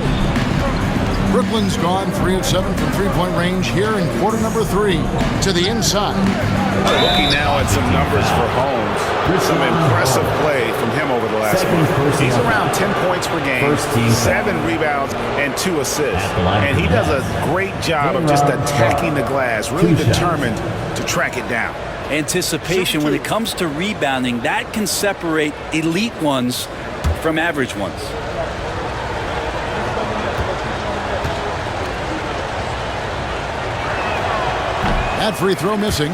Brooklyn's gone 3 of 7 from three-point range here in quarter number 3 to the inside. Looking now at some numbers for Holmes. Some impressive play from him over the last month. He's around 10 points per game, 7 rebounds, and 2 assists. And he does a great job of just attacking the glass, really determined to track it down. Anticipation when it comes to rebounding, that can separate elite ones from average ones. That free throw missing.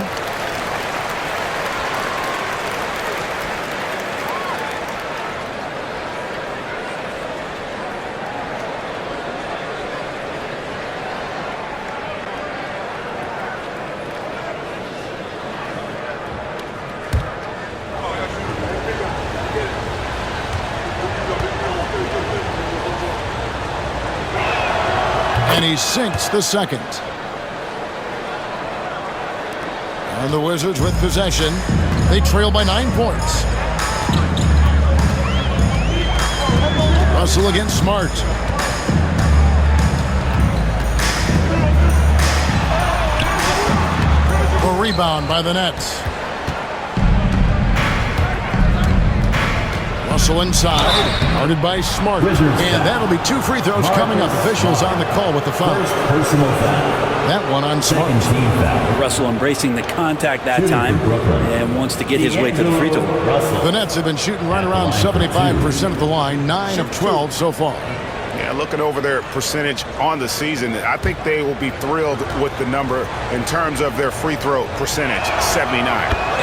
And he sinks the second. And the Wizards with possession. They trail by 9 points. Russell against Smart. A rebound by the Nets. Russell inside, guarded by Smart. And that'll be 2 free throws coming up. Officials on the call with the foul. Personal foul. That one on Smart. Russell embracing the contact that time and wants to get his way to the free throw. The Nets have been shooting right around 75% of the line, 9 of 12 so far. Yeah, looking over their percentage on the season, I think they will be thrilled with the number in terms of their free throw percentage, 79.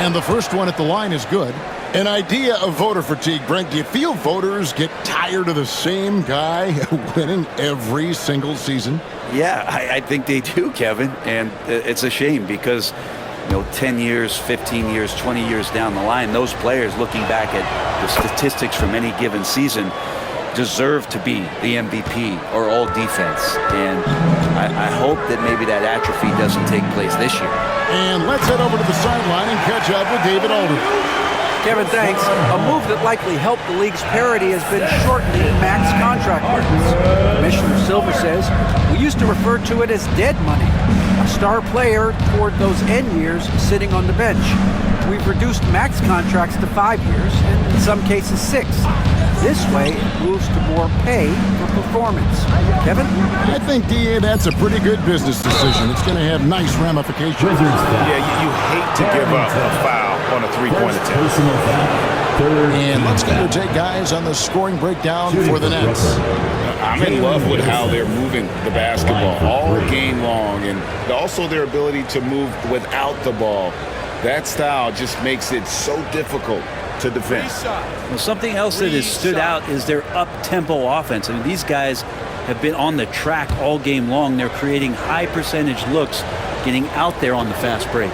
And the first one at the line is good. An idea of voter fatigue, Brent. Do you feel voters get tired of the same guy winning every single season? Yeah, I think they do, Kevin. And it's a shame because, 10 years, 15 years, 20 years down the line, those players looking back at the statistics from any given season deserve to be the MVP or all defense. And I hope that maybe that atrophy doesn't take place this year. And let's head over to the sideline and catch up with David Alden. Kevin, thanks. A move that likely helped the league's parity has been shortening max contract limits. Commissioner Silver says, we used to refer to it as dead money, a star player toward those end years sitting on the bench. We've reduced max contracts to 5 years, and in some cases 6. This way, it moves to more pay for performance. Kevin? I think, DA, that's a pretty good business decision. It's going to have nice ramifications. Yeah, you hate to give up a foul on a three-point attempt. Personal foul. And let's get your take, guys, on the scoring breakdown for the Nets. I'm in love with how they're moving the basketball all game long, and also their ability to move without the ball. That style just makes it so difficult to defend. Well, something else that has stood out is their up-tempo offense. I mean, these guys have been on the track all game long. They're creating high-percentage looks, getting out there on the fast break.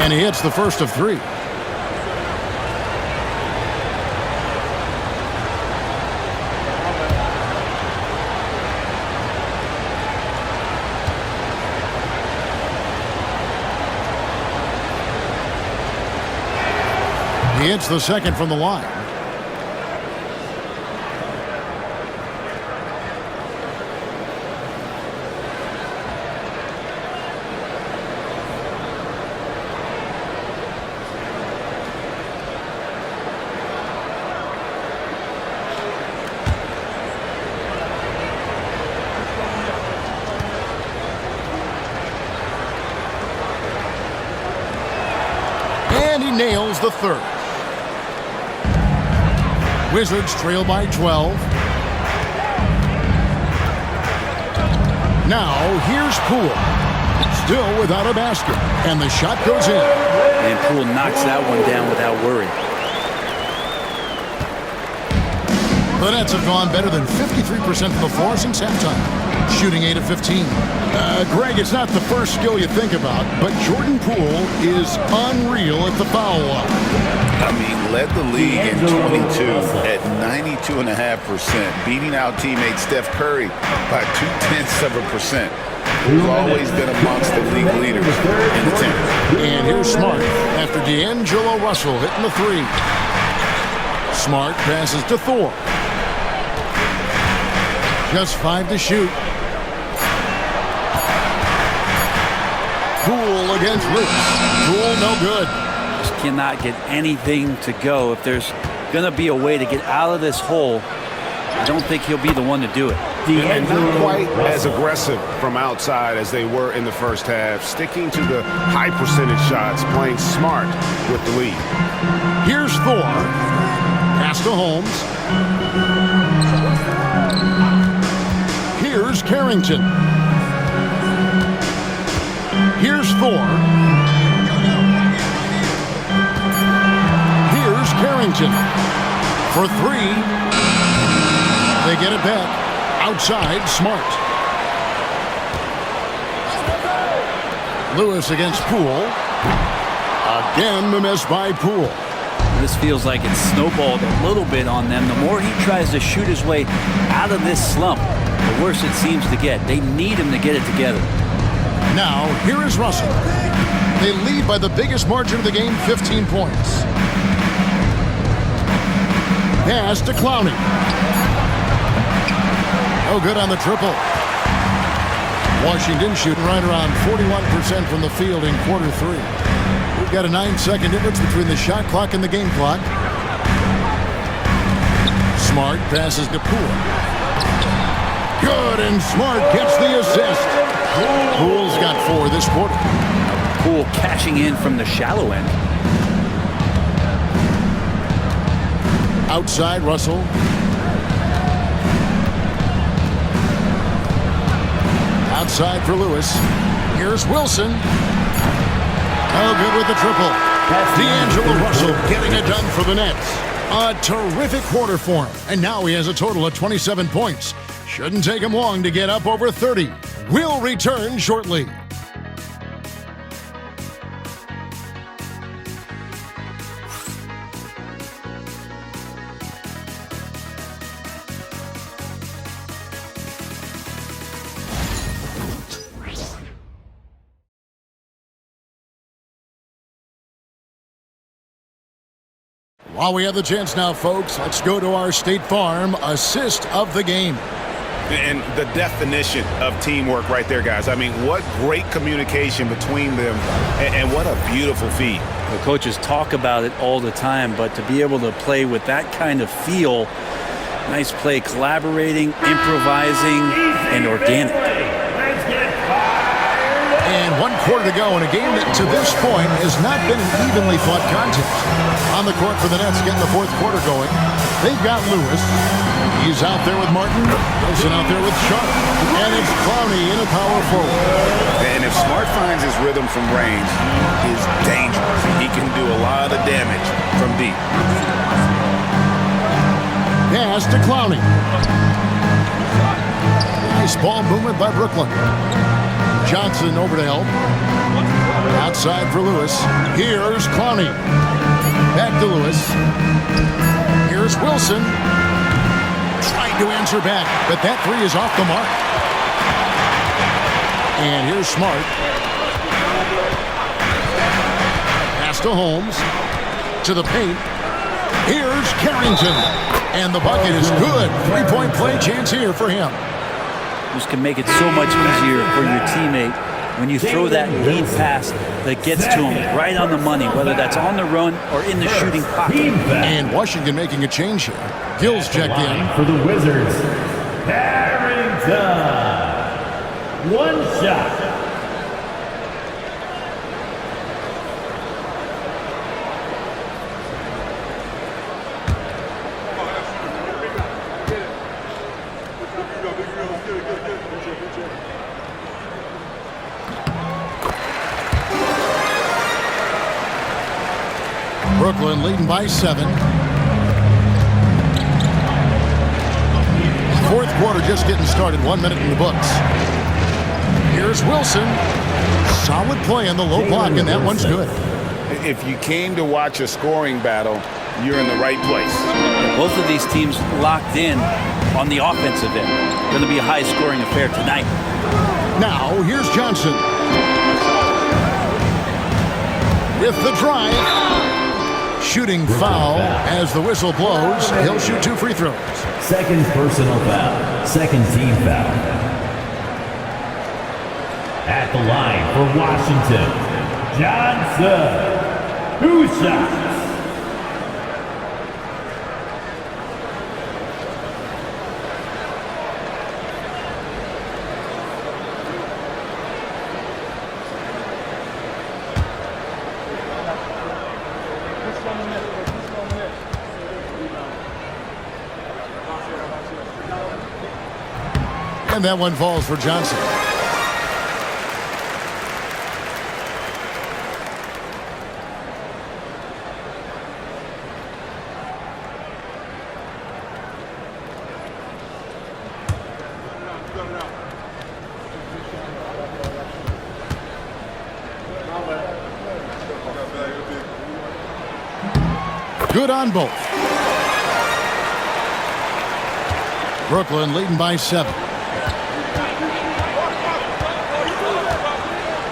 And he hits the first of three. He hits the second from the line. And he nails the third. Wizards trail by 12. Now, here's Poole. Still without a basket. And the shot goes in. And Poole knocks that one down without worry. The Nets have gone better than 53% from the floor since halftime. Shooting 8 of 15. Greg, it's not the first skill you think about, but Jordan Poole is unreal at the foul line. I mean, led the league in 22 at 92.5%, beating out teammate Steph Curry by 0.2%. He's always been amongst the league leaders in attempts. And here's Smart after D'Angelo Russell hitting the three. Smart passes to Thor. Just 5 to shoot. Poole against Lynx. Poole no good. Just cannot get anything to go. If there's going to be a way to get out of this hole, I don't think he'll be the one to do it. And not quite as aggressive from outside as they were in the first half, sticking to the high percentage shots, playing smart with the lead. Here's Thor. Pass to Holmes. Here's Carrington. Here's Thor. Here's Carrington. For three. They get it back. Outside, Smart. Lewis against Poole. Again, the miss by Poole. This feels like it's snowballed a little bit on them. The more he tries to shoot his way out of this slump, the worse it seems to get. They need him to get it together. Now, here is Russell. They lead by the biggest margin of the game, 15 points. Pass to Clowney. No good on the triple. Washington shooting right around 41% from the field in quarter three. We've got a 9-second difference between the shot clock and the game clock. Smart passes to Poole. Good, and Smart gets the assist. Poole's got 4 this quarter. Poole cashing in from the shallow end. Outside, Russell. Outside for Lewis. Here's Wilson. Oh, good with the triple. D'Angelo Russell getting it done for the Nets. A terrific quarter for him. And now he has a total of 27 points. Shouldn't take him long to get up over 30. We'll return shortly. While we have the chance now, folks, let's go to our State Farm assist of the game. And the definition of teamwork right there, guys. I mean, what great communication between them, and what a beautiful feat. The coaches talk about it all the time, but to be able to play with that kind of feel, nice play, collaborating, improvising, and organic. Let's get And 1 quarter to go in a game that to this point has not been an evenly fought contest. On the court for the Nets, getting the 4th quarter going. They've got Lewis. He's out there with Martin. Wilson out there with Sharp. And it's Clowney in a power forward. And if Smart finds his rhythm from range, he is dangerous. He can do a lot of damage from deep. Pass to Clowney. Nice ball movement by Brooklyn. Johnson over to help. Outside for Lewis. Here's Clowney. Back to Lewis. Here's Wilson. Trying to answer back, but that 3 is off the mark. And here's Smart. Pass to Holmes. To the paint. Here's Carrington. And the bucket is good. 3-point play chance here for him. This can make it so much easier for your teammate when you throw that lead pass that gets to him right on the money, whether that's on the run or in the shooting pocket. And Washington making a change here. Gill's checked in. For the Wizards, Harrington. 1 shot. Brooklyn leading by 7. 4th quarter just getting started. 1 minute in the books. Here's Wilson. Solid play on the low block, and that one's good. If you came to watch a scoring battle, you're in the right place. Both of these teams locked in on the offensive end. Going to be a high-scoring affair tonight. Now, here's Johnson. With the drive. Shooting foul as the whistle blows. He'll shoot 2 free throws. Second personal foul. Second team foul. At the line for Washington, Johnson. 2 shots. And that one falls for Johnson. Good on both. Brooklyn leading by 7.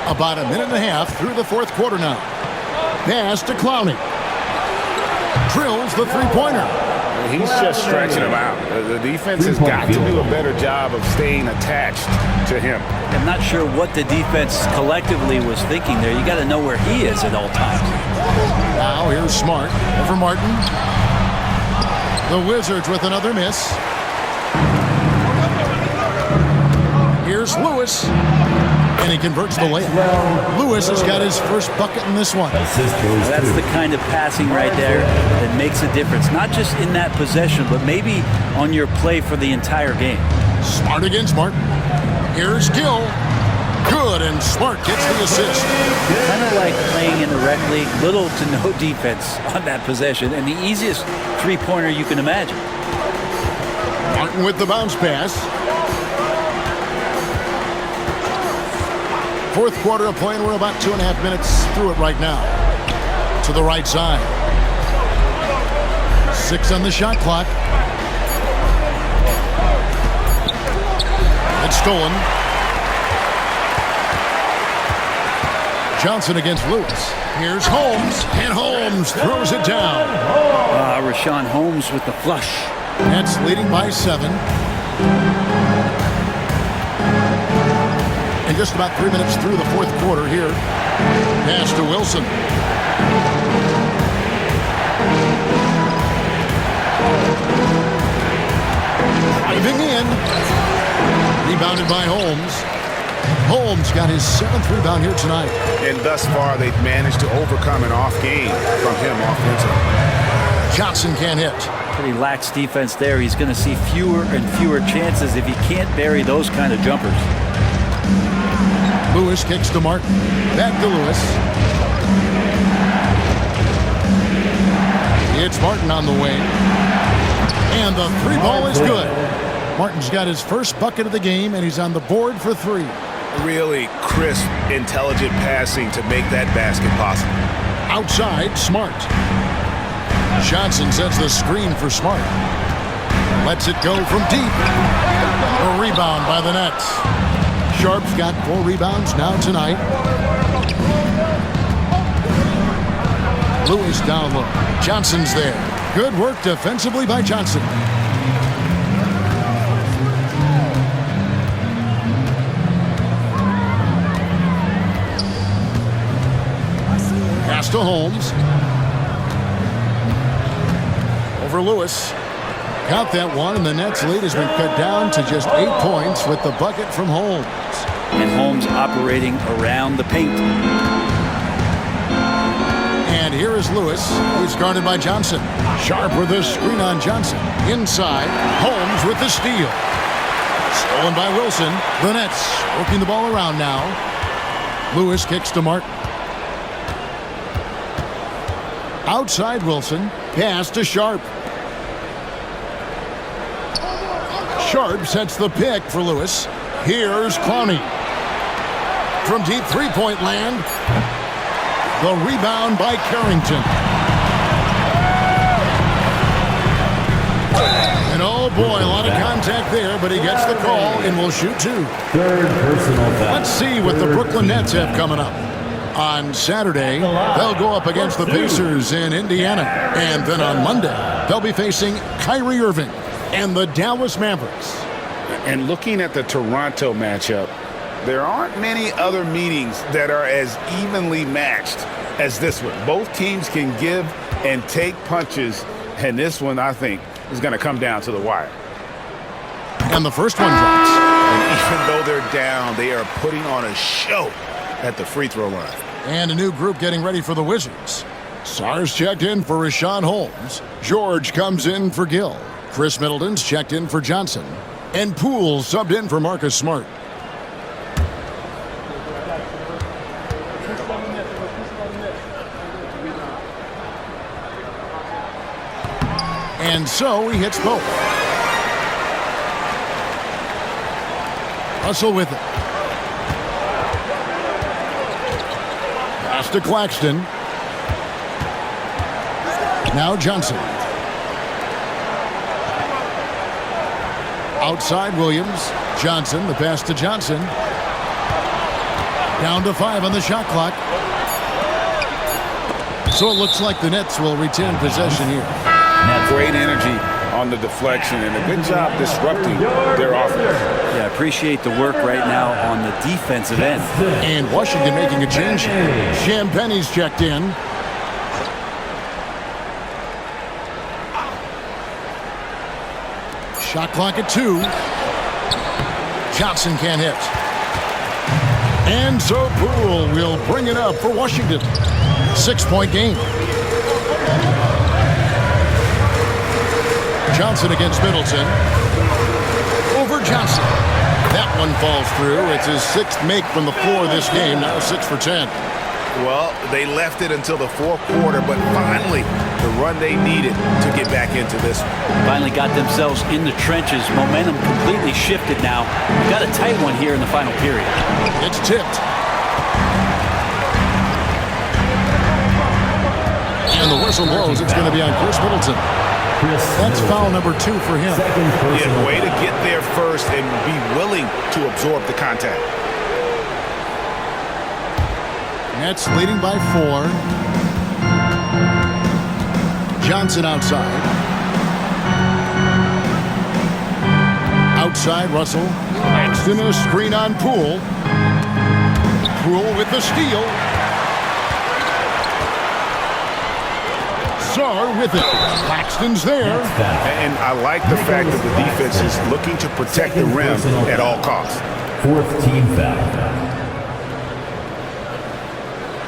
About a minute and a half through the 4th quarter now. Pass to Clowney. Drills the 3-pointer. He's just stretching him out. The defense has got to do a better job of staying attached to him. I'm not sure what the defense collectively was thinking there. You got to know where he is at all times. Now here's Smart over Martin. The Wizards with another miss. Here's Lewis. And he converts the layup. Lewis has got his first bucket in this one. That's the kind of passing right there that makes a difference. Not just in that possession, but maybe on your play for the entire game. Smart against Martin. Here's Gill. Good, and Smart gets the assist. Kind of like playing in the rec league. Little to no defense on that possession. And the easiest 3-pointer you can imagine. Martin with the bounce pass. 4th quarter of play, and we're about 2.5 minutes through it right now. To the right side. 6 on the shot clock. It's stolen. Johnson against Lewis. Here's Holmes, and Holmes throws it down. Rashawn Holmes with the flush. Nets leading by 7. And just about 3 minutes through the 4th quarter here. Pass to Wilson. Driving in. Rebounded by Holmes. Holmes got his 7th rebound here tonight. And thus far, they've managed to overcome an off game from him offensively. Johnson can't hit. Pretty lax defense there. He's going to see fewer and fewer chances if he can't bury those kind of jumpers. Lewis kicks to Martin. Back to Lewis. It's Martin on the wing. And the 3-ball is good. Martin's got his first bucket of the game, and he's on the board for 3. Really crisp, intelligent passing to make that basket possible. Outside, Smart. Johnson sets the screen for Smart. Lets it go from deep. A rebound by the Nets. Sharp's got 4 rebounds now tonight. Lewis down low. Johnson's there. Good work defensively by Johnson. Pass to Holmes. Over Lewis. Count that one, and the Nets' lead has been cut down to just 8 points with the bucket from Holmes. And Holmes operating around the paint. And here is Lewis, who's guarded by Johnson. Sharp with a screen on Johnson. Inside, Holmes with the steal. Stolen by Wilson. The Nets working the ball around now. Lewis kicks to Martin. Outside Wilson. Pass to Sharp. Sharp sets the pick for Lewis. Here's Clowney. From deep three-point land. The rebound by Carrington. And oh boy, a lot of contact there, but he gets the call and will shoot 2. Third personal foul. Let's see what the Brooklyn Nets have coming up. On Saturday, they'll go up against the Pacers in Indiana. And then on Monday, they'll be facing Kyrie Irving and the Dallas Mavericks. And looking at the Toronto matchup, there aren't many other meetings that are as evenly matched as this one. Both teams can give and take punches, and this one, I think, is going to come down to the wire. And the first one drops. And even though they're down, they are putting on a show at the free throw line. And a new group getting ready for the Wizards. Sars checked in for Rashawn Holmes. George comes in for Gill. Chris Middleton's checked in for Johnson. And Poole subbed in for Marcus Smart. And so he hits both. Russell with it. Pass to Claxton. Now Johnson. Outside Williams. Johnson, the pass to Johnson. Down to 5 on the shot clock. So it looks like the Nets will retain possession here. Great energy on the deflection and a good job disrupting their offense. Yeah, I appreciate the work right now on the defensive end. And Washington making a change. Champagne's checked in. Shot clock at 2. Johnson can't hit. And so Poole will bring it up for Washington. 6-point game. Johnson against Middleton. Over Johnson. That one falls through. It's his 6th make from the floor this game. Now 6 for 10. Well, they left it until the 4th quarter, but finally the run they needed to get back into this one. Finally got themselves in the trenches. Momentum completely shifted now. Got a tight one here in the final period. It's tipped. And the whistle blows. It's going to be on Chris Middleton. That's foul number 2 for him. Yeah, way to get there first and be willing to absorb the contact. Nets leading by 4. Johnson outside. Outside Russell. Claxton a screen on Poole. Poole with the steal. Sar with it. Claxton's there. And I like the fact that the defense is looking to protect the rim at all costs. Fourth team foul.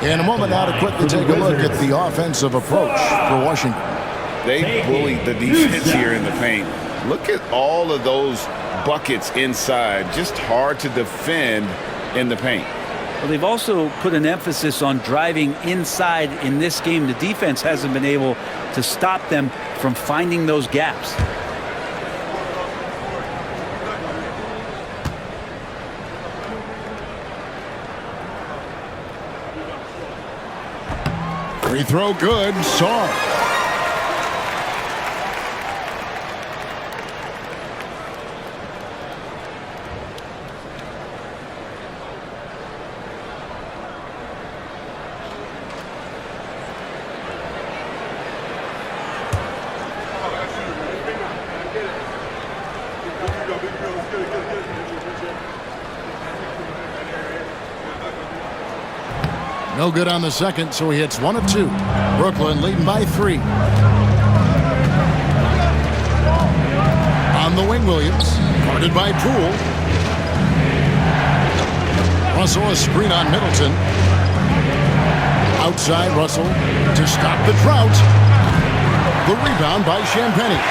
In a moment now to quickly take a look at the offensive approach for Washington. They bullied the defense here in the paint. Look at all of those buckets inside. Just hard to defend in the paint. Well, they've also put an emphasis on driving inside in this game. The defense hasn't been able to stop them from finding those gaps. Free throw good. Saw. No good on the second, so he hits 1 of 2. Brooklyn leading by 3. On the wing, Williams. Guarded by Poole. Russell a screen on Middleton. Outside Russell to stop the drought. The rebound by Champagnie.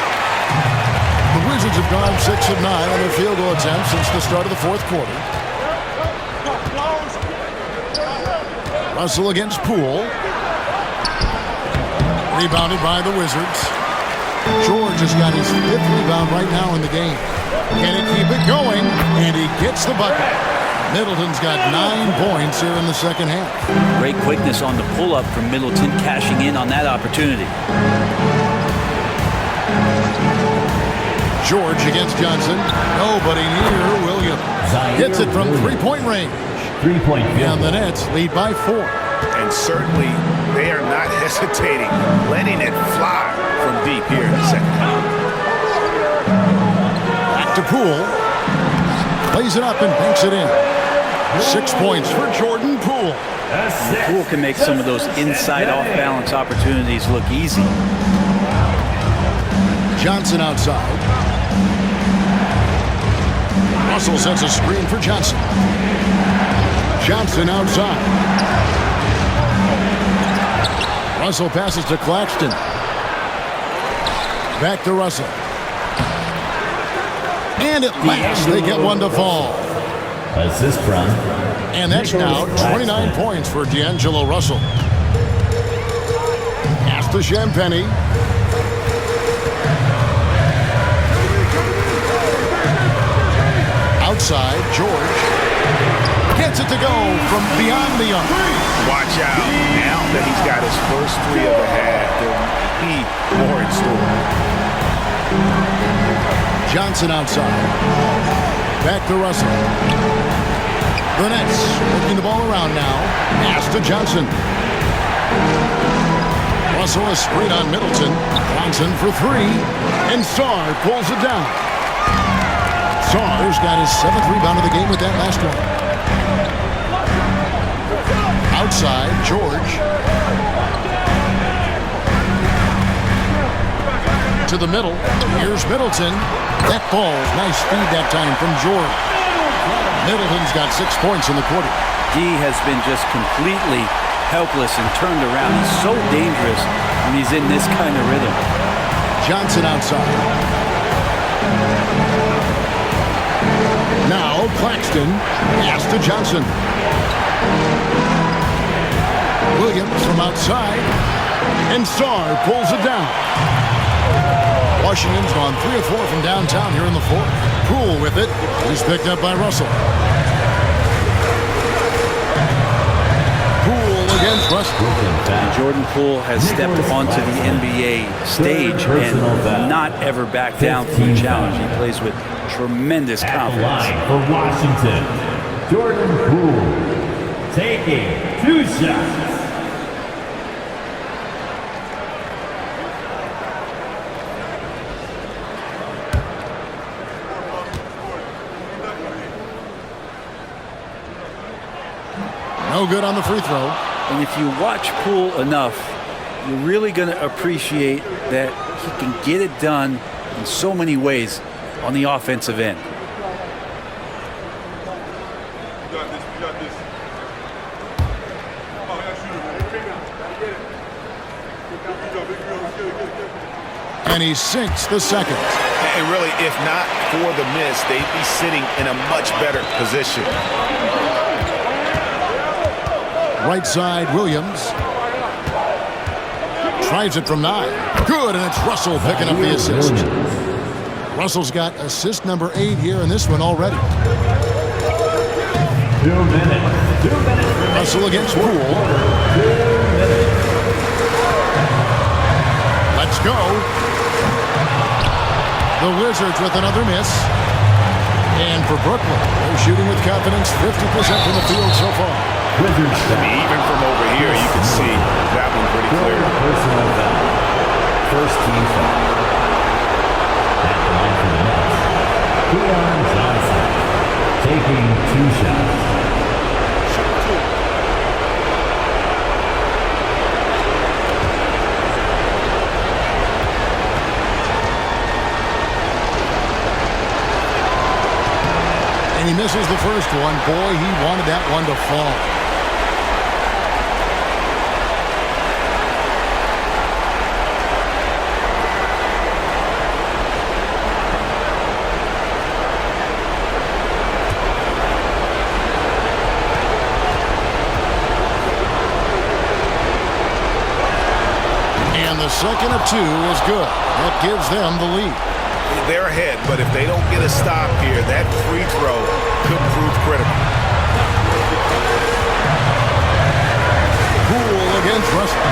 The Wizards have gone 6 of 9 on their field goal attempts since the start of the fourth quarter. Russell against Poole. Rebounded by the Wizards. George has got his 5th rebound right now in the game. Can he keep it going? And he gets the bucket. Middleton's got 9 points here in the second half. Great quickness on the pull-up from Middleton, cashing in on that opportunity. George against Johnson. Nobody near Williams. Hits it from three-point range. 3-point field. And the Nets lead by 4. And certainly they are not hesitating, letting it fly from deep here in the second half. Back to Poole. Plays it up and banks it in. 6 points for Jordan Poole. Poole can make some of those inside off-balance opportunities look easy. Johnson outside. Russell sets a screen for Johnson. Johnson outside. Russell passes to Claxton. Back to Russell. And at last they get one to fall. Assist from. And that's now 29 points for D'Angelo Russell. Pass to Champagnie. Outside, George. Gets it to go from beyond the arc. Watch out. Now that he's got his first 3 of the half, there'll be more in store. Johnson outside. Back to Russell. The Nets working the ball around now. Pass to Johnson. Russell a screen on Middleton. Johnson for 3. And Sarr pulls it down. Sarr's got his 7th rebound of the game with that last one. Outside, George. To the middle. Here's Middleton. That ball, nice speed that time from George. Middleton's got 6 points in the quarter. D has been just completely helpless and turned around. He's so dangerous when he's in this kind of rhythm. Johnson outside. Now Claxton. Pass to Johnson. Williams from outside. And Sarr pulls it down. Washington's gone 3 of 4 from downtown here in the fourth. Poole with it. He's picked up by Russell. Poole against Russell. Jordan Poole has stepped onto the NBA stage and not ever backed down from the challenge. He plays with tremendous confidence. For Washington, Jordan Poole taking 2 shots. No good on the free throw. And if you watch Poole enough, you're really going to appreciate that he can get it done in so many ways on the offensive end. And he sinks the second. And really, if not for the miss, they'd be sitting in a much better position. Right side, Williams. Tries it from 9. Good, and it's Russell picking up the assist. Russell's got assist number 8 here in this one already. 2 minutes. 2 minutes. Russell against Poole. 2 minutes. Let's go. The Wizards with another miss. And for Brooklyn, they're shooting with confidence, 50% from the field so far. Wizards. Even from over here, you can see that one pretty clear. Personal foul. First team foul. At the line for the Nets, Keon Johnson taking 2 shots. And he misses the first one. Boy, he wanted that one to fall. And the second of 2 is good. That gives them the lead. They're ahead, but if they don't get a stop here, that free throw could prove critical. Poole against Russell.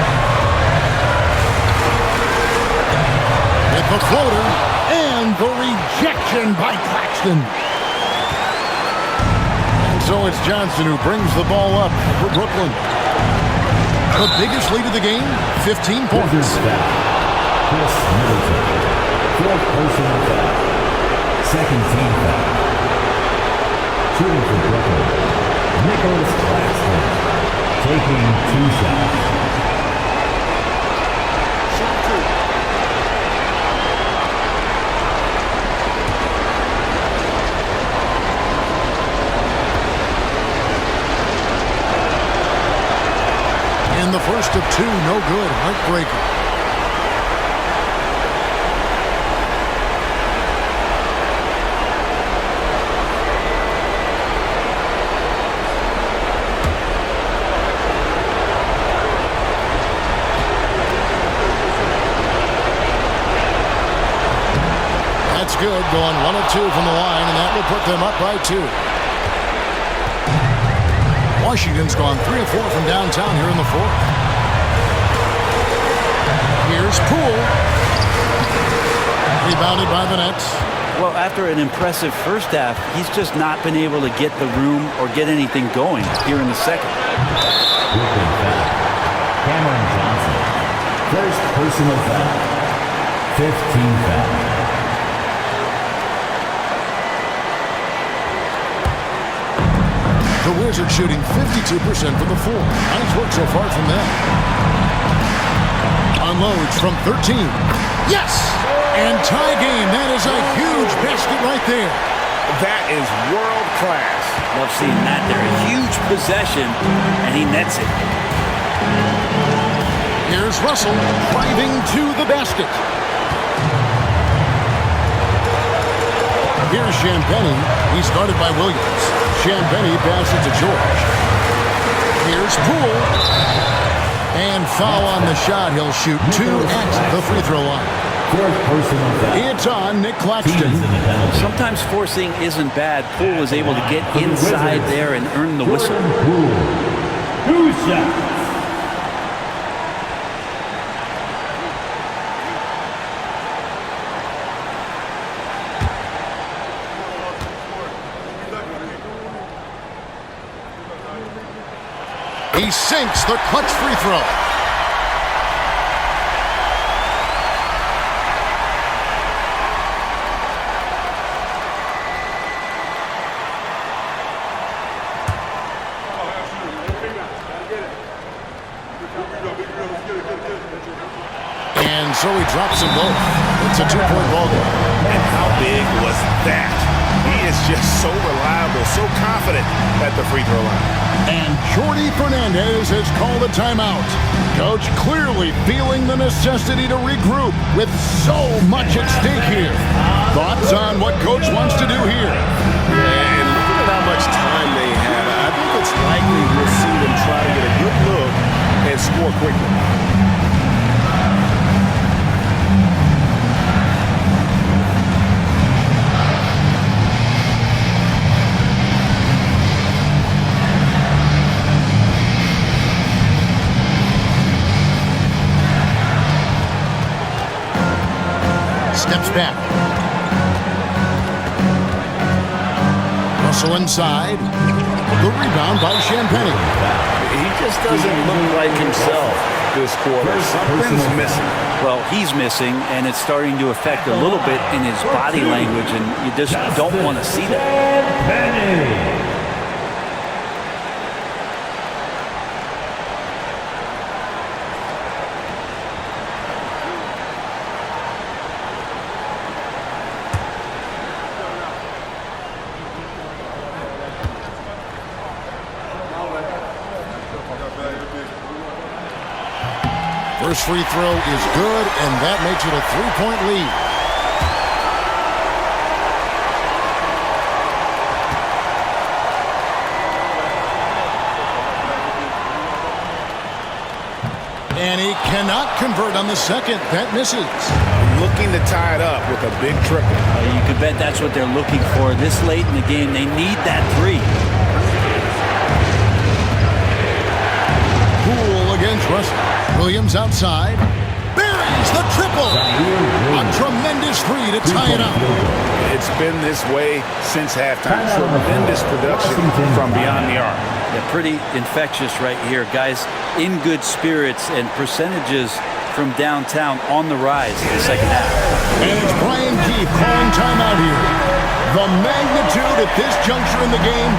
With the floater and the rejection by Claxton. And so it's Johnson who brings the ball up for Brooklyn. The biggest lead of the game, 15 points. Chris Middleton. 4th personal foul. 2nd team foul. Shooting for Brooklyn, Nicholas Claxton taking 2 shots. And the first of 2, no good. Heartbreaker. Good, going 1 of 2 from the line, and that will put them up by 2. Washington's gone 3 of 4 from downtown here in the 4th. Here's Poole. Rebounded by the Nets. Well, after an impressive first half, he's just not been able to get the room or get anything going here in the second. Brooklyn foul. Cameron Johnson. First personal foul. 5th team foul. The Wizards shooting 52% from the 4. Nice work so far from them. Unloads from 13. Yes! And tie game. That is a huge basket right there. That is world class. Love seeing that there. A huge possession, and he nets it. Here's Russell driving to the basket. Here's Champagnie. He's guarded by Williams. Champagnie passes to George. Here's Poole. And foul on the shot. He'll shoot 2 at the free throw line. 4th personal foul. It's on Nick Claxton. Sometimes forcing isn't bad. Poole is able to get inside there and earn the whistle. Poole. 2 shots. He sinks the clutch free throw. And so he drops them both. It's a 2-point ball game. And how big was that? He is just so reliable, so confident at the free throw line. And Jordi Fernandez has called a timeout. Coach clearly feeling the necessity to regroup with so much at stake here. Thoughts on what Coach wants to do here? Yeah, and look at how much time they have. I think it's likely we'll see them try to get a good look and score quickly. Steps back. Russell inside. The rebound by Champagnie. He just doesn't look like himself this quarter. Something's missing. Well, he's missing, and it's starting to affect a little bit in his body language, and you just don't want to see that. First free throw is good, and that makes it a 3-point lead. And he cannot convert on the second. That misses. Looking to tie it up with a big triple. You could bet that's what they're looking for this late in the game. They need that three. Poole against Russell. Williams outside. Buries the triple. A tremendous three to tie it up. It's been this way since halftime. Tremendous production from beyond the arc. Yeah, pretty infectious right here. Guys in good spirits and percentages from downtown on the rise in the second half. And it's Brian Keefe calling timeout here. The magnitude at this juncture in the game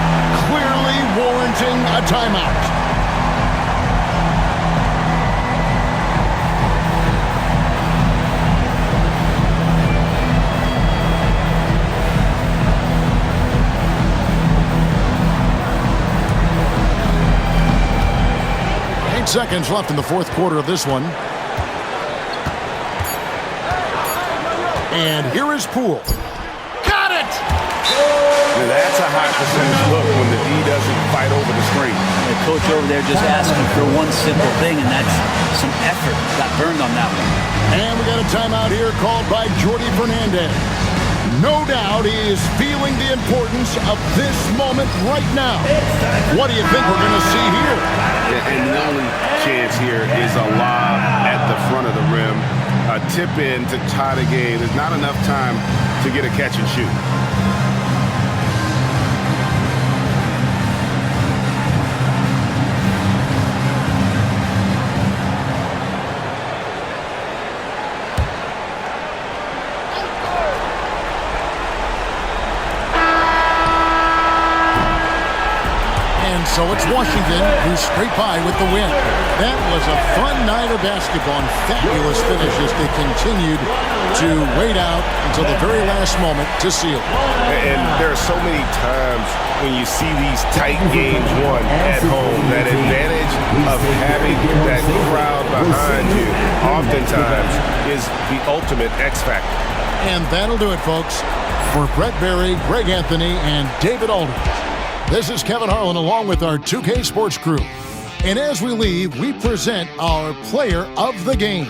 clearly warranting a timeout. Seconds left in the fourth quarter of this one. And here is Poole. Got it! Now that's a high percentage look when the D doesn't fight over the screen. The coach over there just asking for one simple thing, and that's some effort. Got burned on that one. And we got a timeout here called by Jordi Fernandez. No doubt he is feeling the importance of this moment right now. What do you think we're going to see here? And the only chance here is a lob at the front of the rim. A tip in to tie the game. There's not enough time to get a catch and shoot. So it's Washington who's straight by with the win. That was a fun night of basketball and fabulous finish as they continued to wait out until the very last moment to seal. And there are so many times when you see these tight games won at home, that advantage of having that crowd behind you oftentimes is the ultimate X factor. And that'll do it, folks. For Brett Berry, Greg Anthony, and David Aldridge, this is Kevin Harlan along with our 2K Sports crew. And as we leave, we present our player of the game.